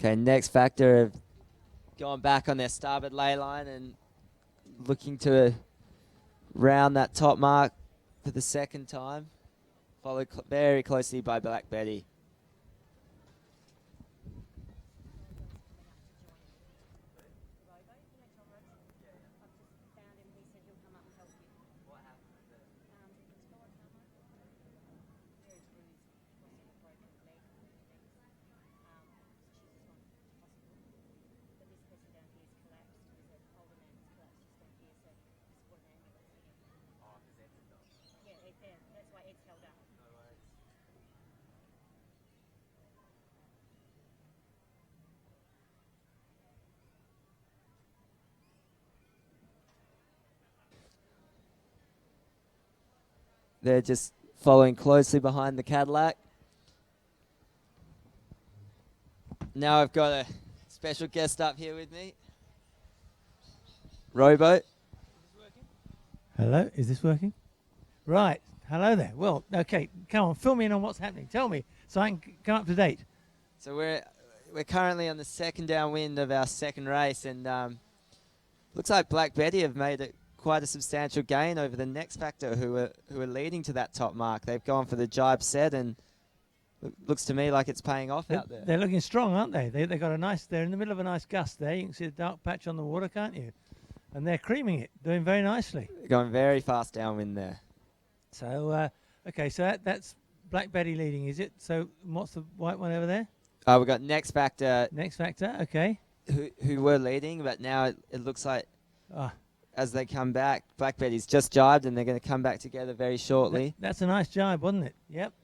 Okay, Next Factor have gone back on their starboard ley line and looking to round that top mark for the second time, followed very closely by Black Betty. They're just following closely behind the Cadillac. Now I've got a special guest up here with me. Rowboat. Hello, is this working? Right, hello there. Well, okay, come on, fill me in on what's happening. Tell me, so I can come up to date. So we're currently on the second downwind of our second race, and looks like Black Betty have made it quite a substantial gain over the Next Factor, who are leading to that top mark. They've gone for the jibe set, and looks to me like it's paying off out there. They're looking strong, aren't they? They got a nice. They're in the middle of a nice gust there. You can see the dark patch on the water, can't you? And they're creaming it, doing very nicely. Going very fast downwind there. So okay, so that's Black Betty leading, is it? So what's the white one over there? We've got Next Factor. Next Factor, okay. Who were leading, but now it looks like Ah. as they come back, Black Betty's just jibed, and they're going to come back together very shortly. That's a nice jibe, wasn't it? Yep.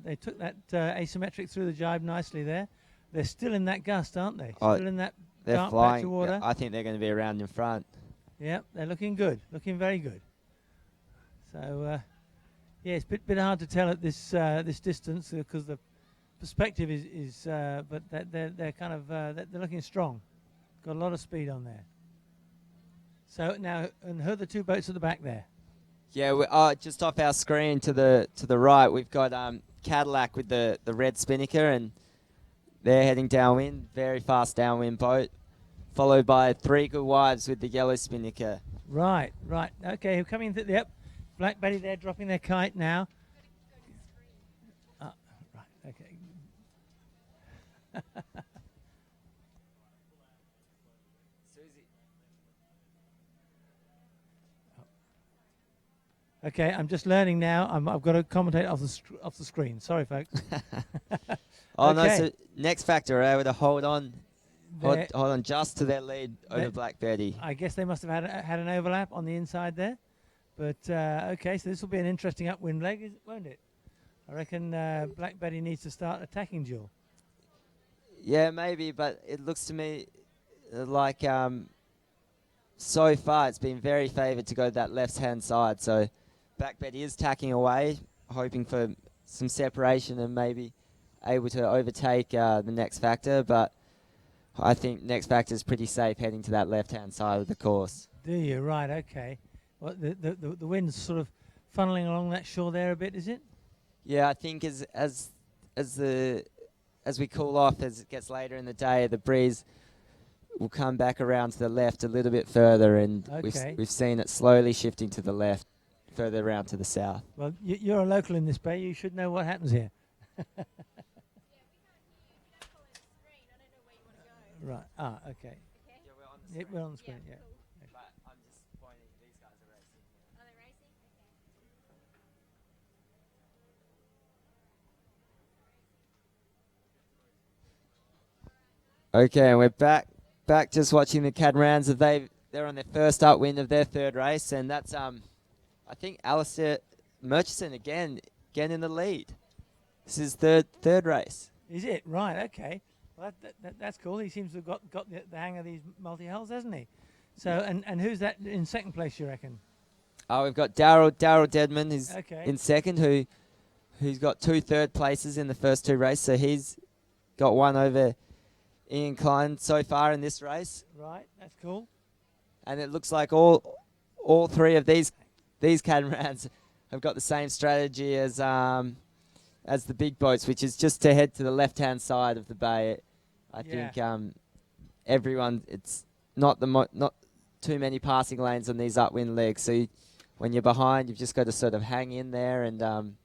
They took that asymmetric through the jibe nicely there. They're still in that gust, aren't they? Oh, Still in that they're dark patch flying. of water. I think they're going to be around in front. Yep, they're looking good, looking very good. So, yeah, it's a bit hard to tell at this this distance because the perspective is but they're kind of they're looking strong. Got a lot of speed on there. So now, and who are the two boats at the back there? Yeah, just off our screen to the right, we've got Cadillac with the red spinnaker, and they're heading downwind, very fast downwind boat, followed by Three Good Wives with the yellow spinnaker. Right. Okay, coming into yep. Black Betty there dropping their kite now. Right, okay. Okay, I'm just learning now. I've got to commentate off the screen. Sorry, folks. Oh Okay. no! So Next Factor are able to hold on just to their lead over Black Betty. I guess they must have had an overlap on the inside there. But okay, so this will be an interesting upwind leg, won't it? I reckon Black Betty needs to start attacking Jewel. Yeah, maybe, but it looks to me like so far it's been very favoured to go to that left-hand side. So Black Betty is tacking away, hoping for some separation and maybe able to overtake the Next Factor. But I think Next Factor is pretty safe heading to that left-hand side of the course. Do you? Right, okay. Well, the wind's sort of funneling along that shore there a bit, is it? Yeah, I think as we cool off, as it gets later in the day, the breeze will come back around to the left a little bit further, and Okay. we've seen it slowly shifting to the left, further around to the south. Well, you're a local in this bay. You should know what happens here. Right. Ah, okay. Yeah, we're on the screen. Yeah. But I'm just pointing. These guys are racing. Are they racing? Okay, and we're back just watching the Catamarans. They're on their first upwind of their third race, and that's I think Alistair Murchison again in the lead. This is third race. Is it? Right, okay. Well, that's cool. He seems to have got the hang of these multi-hulls, hasn't he? So, and who's that in second place, you reckon? We've got Daryl Deadman who's Okay. in second, who's got 2 third places in the first 2 races. So he's got one over Ian Klein so far in this race. Right, that's cool. And it looks like all 3 of these catamarans have got the same strategy as the big boats, which is just to head to the left-hand side of the bay. I think everyone, it's not too many passing lanes on these upwind legs. So when you're behind, you've just got to sort of hang in there and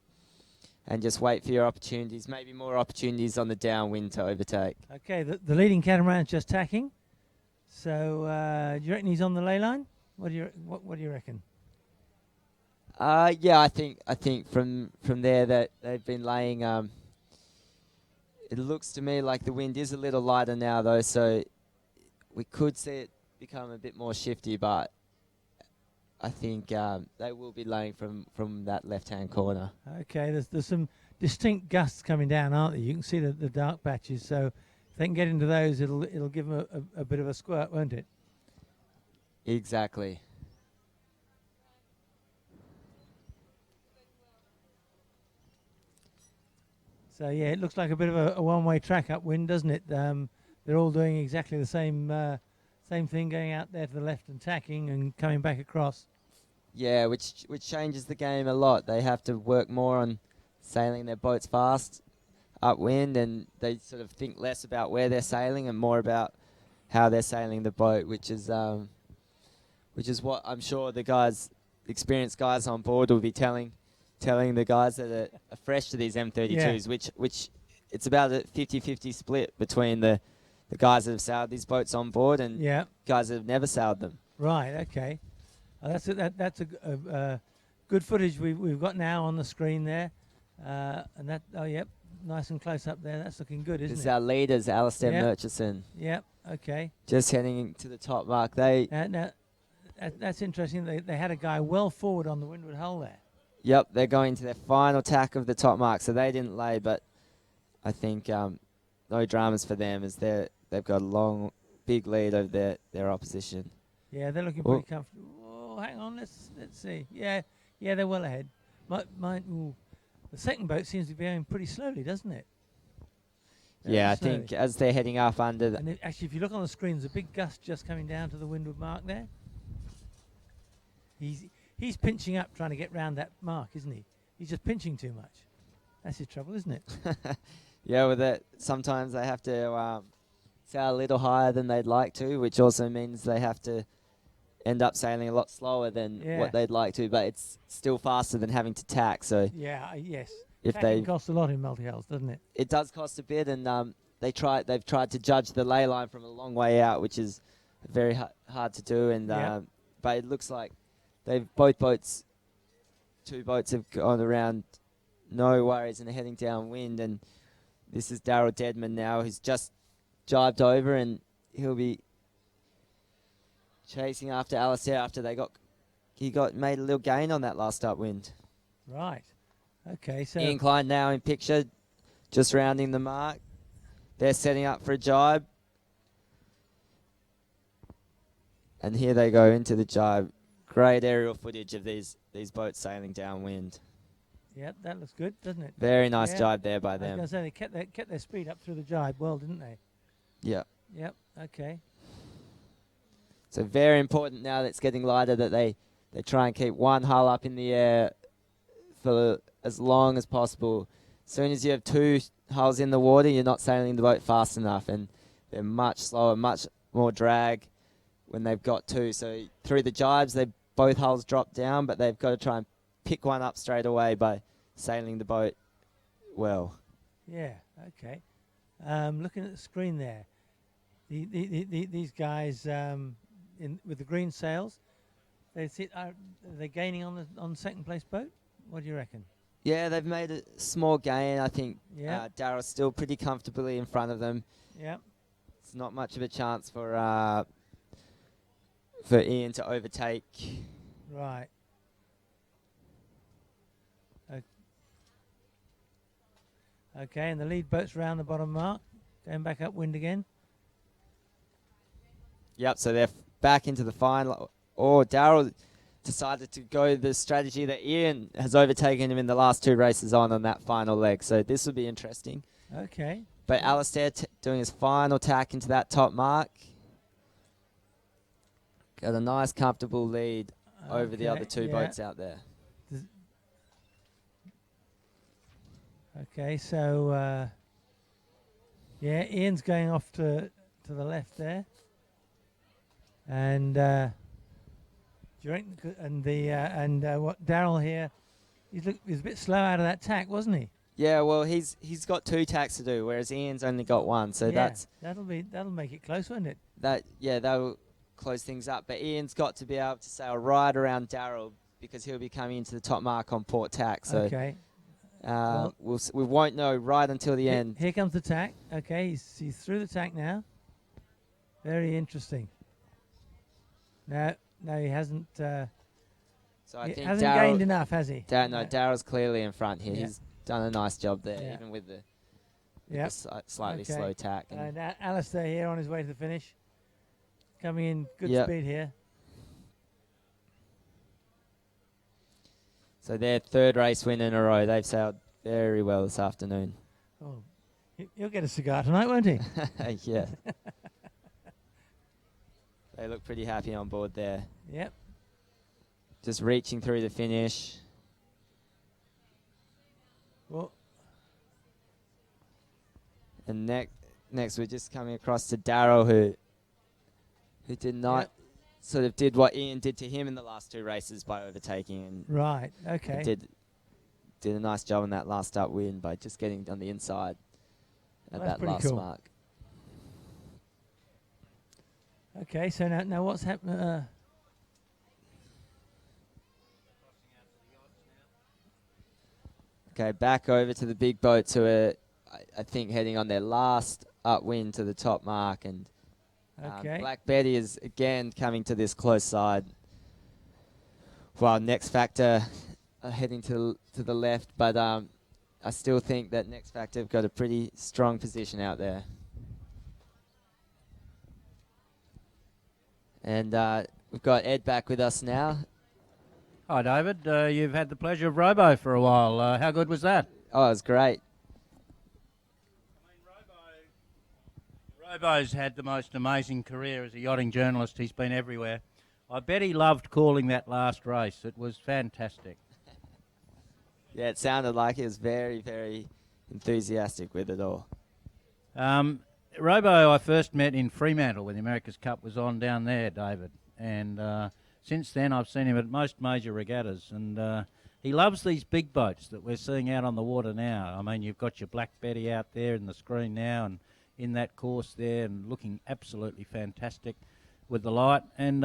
just wait for your opportunities. Maybe more opportunities on the downwind to overtake. Okay, the leading catamaran's just tacking. So, do you reckon he's on the ley line? What do you reckon? Yeah, I think from there that they've been laying. It looks to me like the wind is a little lighter now, though, so we could see it become a bit more shifty. But I think they will be laying from that left-hand corner. Okay, there's some distinct gusts coming down, aren't there? You can see the dark patches. So if they can get into those, it'll give them a bit of a squirt, won't it? Exactly. So yeah, it looks like a bit of a one-way track upwind, doesn't it? They're all doing exactly the same thing, going out there to the left and tacking and coming back across. Yeah, which changes the game a lot. They have to work more on sailing their boats fast upwind, and they sort of think less about where they're sailing and more about how they're sailing the boat, which is what I'm sure the experienced guys on board will be telling the guys that are fresh to these M32s, which it's about a 50-50 split between the guys that have sailed these boats on board and guys that have never sailed them. Right. Okay. That's a good footage we've got now on the screen there, and that nice and close up there. That's looking good, isn't it? This is our leaders, Alistair Murchison. Yep. Okay. Just heading to the top mark. Now, that's interesting. They had a guy well forward on the windward hull there. Yep, they're going to their final tack of the top mark, so they didn't lay, but I think no dramas for them as they've got a long, big lead over their opposition. Yeah, they're looking pretty comfortable. Oh, hang on, let's see. Yeah, they're well ahead. The second boat seems to be going pretty slowly, doesn't it? Yeah, I think as they're heading up under the... And actually, if you look on the screen, there's a big gust just coming down to the windward mark there. He's pinching up, trying to get round that mark, isn't he? He's just pinching too much. That's his trouble, isn't it? Yeah, with that, sometimes they have to sail a little higher than they'd like to, which also means they have to end up sailing a lot slower than what they'd like to, but it's still faster than having to tack. So yes. If Tacking costs a lot in multi-hulls, doesn't it? It does cost a bit, and they've tried to judge the ley line from a long way out, which is very hard to do. And but it looks like two boats have gone around, no worries, and are heading downwind. And this is Daryl Deadman now, who's just jibed over, and he'll be chasing after Alistair after he made a little gain on that last upwind. Right. Okay, so Ian Klein now in picture, just rounding the mark. They're setting up for a jibe. And here they go into the jibe. Great aerial footage of these boats sailing downwind. Yep, that looks good, doesn't it? Very nice jibe there by them. I was going to say, they kept their speed up through the jibe well, didn't they? Yeah. Yep, okay. So very important now that it's getting lighter that they try and keep one hull up in the air for as long as possible. As soon as you have two hulls in the water, you're not sailing the boat fast enough, and they're much slower, much more drag when they've got two. So through the jibes, both hulls drop down, but they've got to try and pick one up straight away by sailing the boat well. Yeah, okay. Looking at the screen there, these guys with the green sails, are they gaining on the second place boat? What do you reckon? Yeah, they've made a small gain. I think Daryl's still pretty comfortably in front of them. Yeah. It's not much of a chance for Ian to overtake. Right. Okay, and the lead boat's round the bottom mark, going back upwind again. Yep, so they're back into the final. Oh, Daryl decided to go the strategy that Ian has overtaken him in the last two races on that final leg. So this will be interesting. Okay. But Alistair doing his final tack into that top mark. Got a nice, comfortable lead over the other two boats out there. Okay, so Ian's going off to the left there, and what Daryl here, he's a bit slow out of that tack, wasn't he? Yeah, well he's got two tacks to do, whereas Ian's only got one. So that'll make it close, won't it? That'll close things up. But Ian's got to be able to sail right around Daryl because he'll be coming into the top mark on port tack. So okay. We won't know right until the end. Here comes the tack. Okay, he's through the tack now. Very interesting. No, he hasn't. So I think hasn't gained enough, has he? Daryl's clearly in front here. Yeah. He's done a nice job there, even with the slightly slow tack. And Alistair here on his way to the finish, coming in good speed here. So their third race win in a row. They've sailed very well this afternoon. Oh, he'll get a cigar tonight, won't he? Yeah. They look pretty happy on board there. Yep. Just reaching through the finish. Well, And next we're just coming across to Darryl, who did not sort of did what Ian did to him in the last two races by overtaking, and right. Okay. did a nice job on that last upwind by just getting on the inside at Well, that's that pretty last cool. mark. Okay. So now what's happening? Okay, back over to the big boats who are, I think, heading on their last upwind to the top mark, and Okay. Black Betty is again coming to this close side. While Next Factor are heading to the left, but I still think that Next Factor have got a pretty strong position out there. And we've got Ed back with us now. Hi, David. You've had the pleasure of Robo for a while. How good was that? Oh, it was great. Robo's had the most amazing career as a yachting journalist. He's been everywhere. I bet he loved calling that last race. It was fantastic. Yeah, it sounded like he was very, very enthusiastic with it all. Robo I first met in Fremantle when the America's Cup was on down there, David. And since then I've seen him at most major regattas. And he loves these big boats that we're seeing out on the water now. I mean, you've got your Black Betty out there in the screen now and in that course there and looking absolutely fantastic with the light. And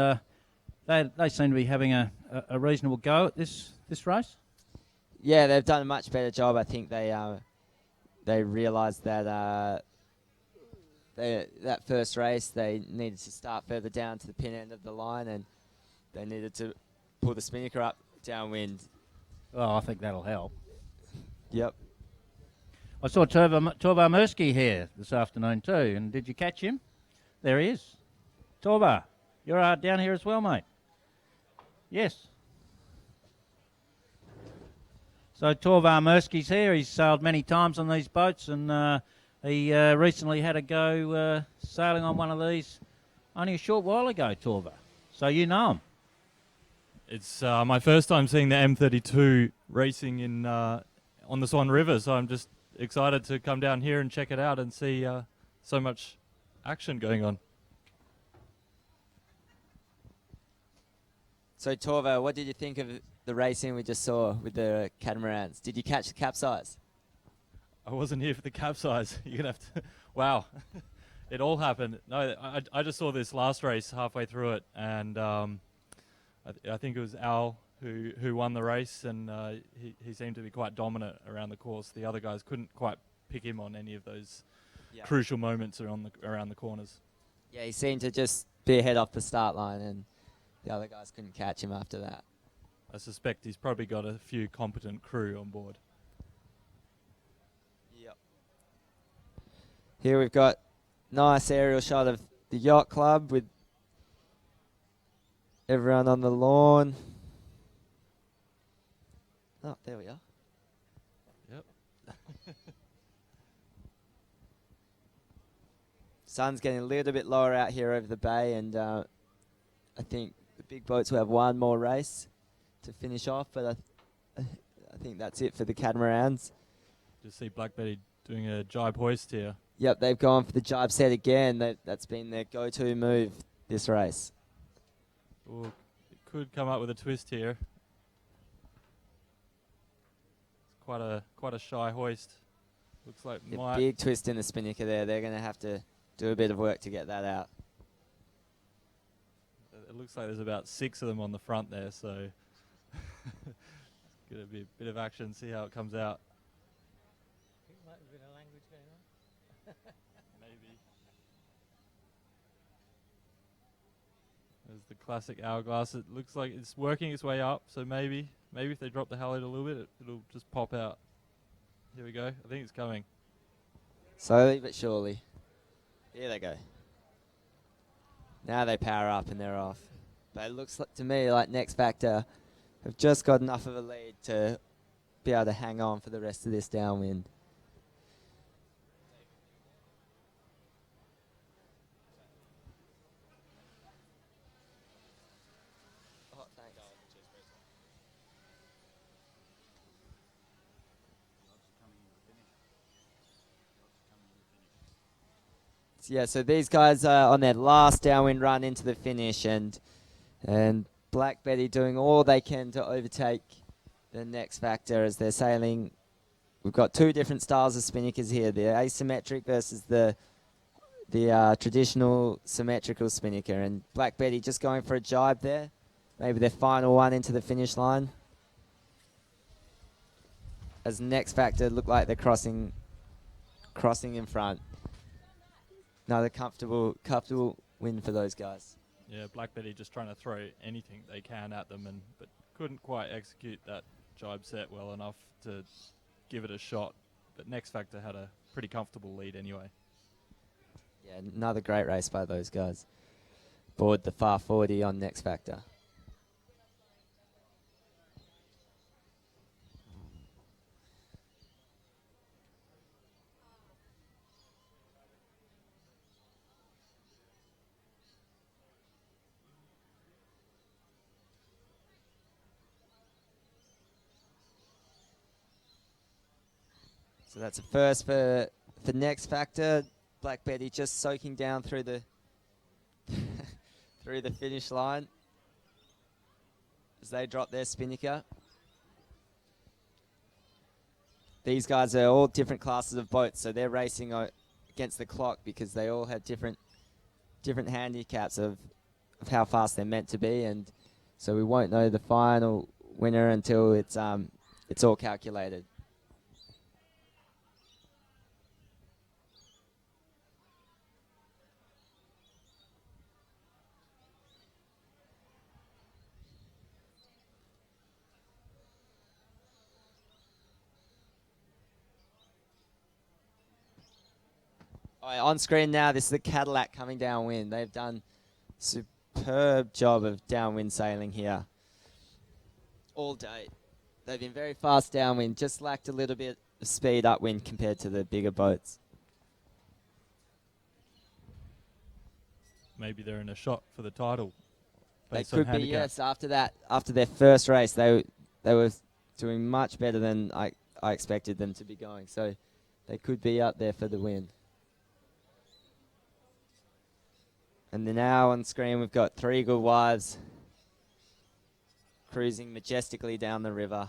they seem to be having a reasonable go at this race. Yeah, they've done a much better job. I think they realised that that first race they needed to start further down to the pin end of the line, and they needed to pull the spinnaker up downwind. Well, I think that'll help. Yep. I saw Torvar Mursky here this afternoon too, and did you catch him? There he is. Torvar, you're down here as well, mate. Yes. So Torvar Mursky's here. He's sailed many times on these boats, and he recently had a go sailing on one of these only a short while ago, Torvar. So you know him. It's my first time seeing the M32 racing in on the Swan River, so I'm just excited to come down here and check it out and see so much action going on. So Torva, what did you think of the racing we just saw with the catamarans? Did you catch the capsize? I wasn't here for the capsize. You're gonna have to. Wow, it all happened. No, I just saw this last race halfway through it, and I think it was Al who won the race, and he seemed to be quite dominant around the course. The other guys couldn't quite pick him on any of those crucial moments around the corners. Yeah, he seemed to just be ahead off the start line, and the other guys couldn't catch him after that. I suspect he's probably got a few competent crew on board. Yep. Here we've got nice aerial shot of the yacht club with everyone on the lawn. Oh, there we are. Yep. Sun's getting a little bit lower out here over the bay, and I think the big boats will have one more race to finish off, but I think that's it for the catamarans. Just see Black Betty doing a jibe hoist here. Yep, they've gone for the jibe set again. That's been their go-to move this race. Ooh, it could come up with a twist here. It's quite a shy hoist. Looks like A big twist in the spinnaker there. They're going to have to do a bit of work to get that out. It looks like there's about 6 of them on the front there, so it's going to be a bit of action, see how it comes out. Maybe. There's the classic hourglass. It looks like it's working its way up, so maybe if they drop the halyard a little bit, it'll just pop out. Here we go. I think it's coming. Slowly but surely. Here they go. Now they power up and they're off. But it looks like, to me like Next Factor have just got enough of a lead to be able to hang on for the rest of this downwind. Yeah, so these guys are on their last downwind run into the finish, and Black Betty doing all they can to overtake the next factor as they're sailing. We've got two different styles of spinnakers here, the asymmetric versus the traditional symmetrical spinnaker, and Black Betty just going for a jibe there, maybe their final one into the finish line. As next factor look like they're crossing in front. Another comfortable win for those guys. Yeah, Black Betty just trying to throw anything they can at them, but couldn't quite execute that jibe set well enough to give it a shot. But Next Factor had a pretty comfortable lead anyway. Yeah, another great race by those guys. Board the far 40 on Next Factor. So that's a first for Next Factor. Black Betty just soaking down through the through the finish line as they drop their spinnaker. These guys are all different classes of boats, so they're racing against the clock because they all have different handicaps of how fast they're meant to be, and so we won't know the final winner until it's all calculated. On screen now, this is the Cadillac coming downwind. They've done superb job of downwind sailing here all day. They've been very fast downwind, just lacked a little bit of speed upwind compared to the bigger boats. Maybe they're in a shot for the title. They based on could be, handicap. yes. After their first race, they were doing much better than I expected them to be going. So they could be up there for the win. And then now on screen we've got Three Good Wives cruising majestically down the river.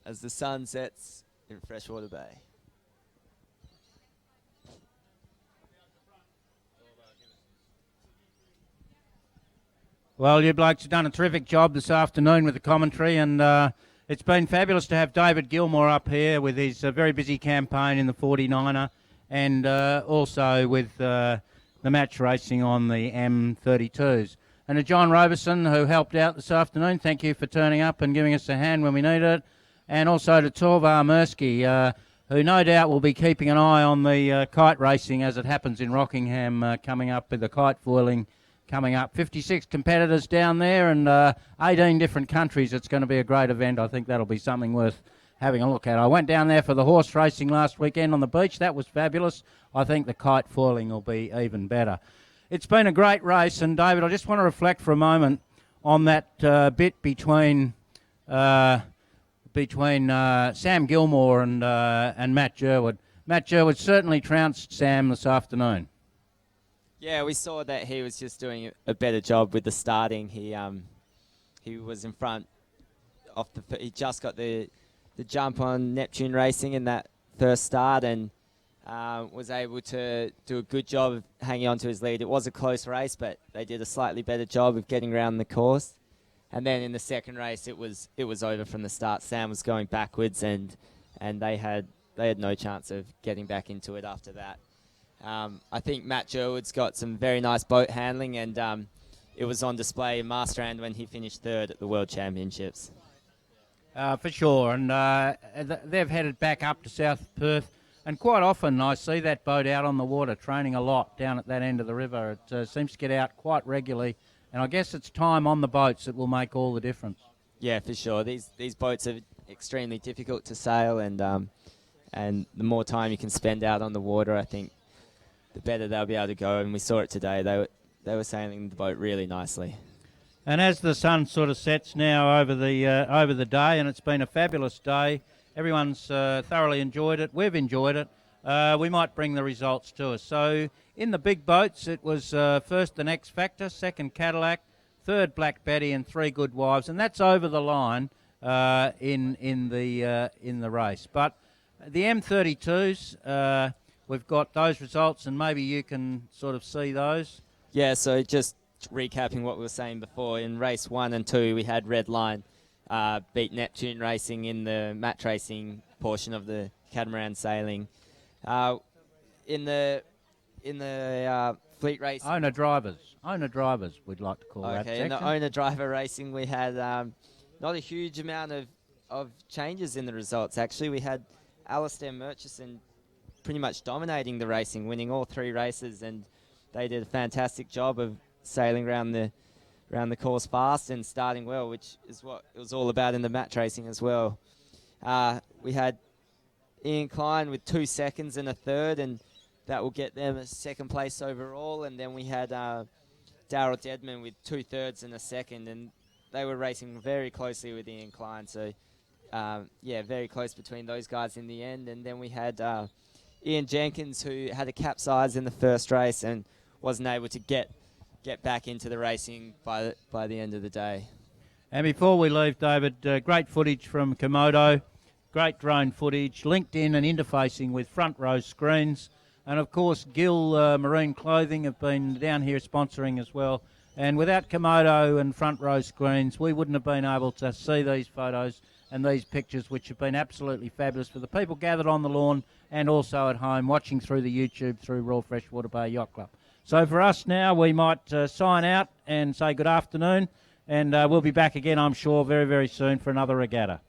As the sun sets in Freshwater Bay. Well, you blokes have done a terrific job this afternoon with the commentary, and it's been fabulous to have David Gilmore up here with his very busy campaign in the 49er, and also with the match racing on the M32s. And to John Roberson, who helped out this afternoon, thank you for turning up and giving us a hand when we needed it. And also to Torvar Mirsky, who no doubt will be keeping an eye on the kite racing as it happens in Rockingham coming up with the kite foiling coming up. 56 competitors down there and 18 different countries. It's going to be a great event. I think that'll be something worth having a look at. I went down there for the horse racing last weekend on the beach. That was fabulous. I think the kite foiling will be even better. It's been a great race, and David, I just want to reflect for a moment on that bit between Sam Gilmore and Matt Jerwood. Matt Jerwood certainly trounced Sam this afternoon. Yeah, we saw that he was just doing a better job with the starting. He was in front he just got the jump on Neptune Racing in that first start and was able to do a good job of hanging on to his lead. It was a close race, but they did a slightly better job of getting around the course. And then in the second race, it was over from the start. Sam was going backwards, and they had no chance of getting back into it after that. I think Matt Jerwood's got some very nice boat handling, and it was on display in Marstrand when he finished third at the World Championships. For sure, and they've headed back up to South Perth, and quite often I see that boat out on the water training a lot down at that end of the river. It seems to get out quite regularly, and I guess it's time on the boats that will make all the difference. Yeah, for sure. These boats are extremely difficult to sail, and the more time you can spend out on the water, I think the better they'll be able to go. And we saw it today. They were sailing the boat really nicely. And as the sun sort of sets now over the day, and it's been a fabulous day, Everyone's thoroughly enjoyed it. We've enjoyed it. We might bring the results to us. So in the big boats, it was first the X Factor, second Cadillac, third Black Betty, and 3 Good Wives, and that's over the line in the race. But the M32s, we've got those results, and maybe you can sort of see those. Yeah, so just recapping what we were saying before, in race 1 and 2, we had Redline beat Neptune Racing in the match racing portion of the catamaran sailing. In the fleet racing, Owner drivers, we'd like to call that okay, section. in the owner driver racing, we had not a huge amount of changes in the results. Actually, we had Alistair Murchison pretty much dominating the racing, winning all 3 races, and they did a fantastic job of sailing around the course fast and starting well, which is what it was all about in the match racing as well. We had Ian Klein with 2 seconds and a third, and that will get them a 2nd place overall. And then we had Darryl Deadman with 2 thirds and a second, and they were racing very closely with Ian Klein. So, yeah, very close between those guys in the end. And then we had Ian Jenkins, who had a capsize in the first race and wasn't able to get back into the racing by the end of the day. And before we leave, David, great footage from Komodo, great drone footage, linked in and interfacing with front row screens. And of course, Gill Marine Clothing have been down here sponsoring as well. And without Komodo and front row screens, we wouldn't have been able to see these photos and these pictures, which have been absolutely fabulous for the people gathered on the lawn and also at home watching through the YouTube through Royal Freshwater Bay Yacht Club. So for us now, we might sign out and say good afternoon, and we'll be back again, I'm sure, very, very soon for another regatta.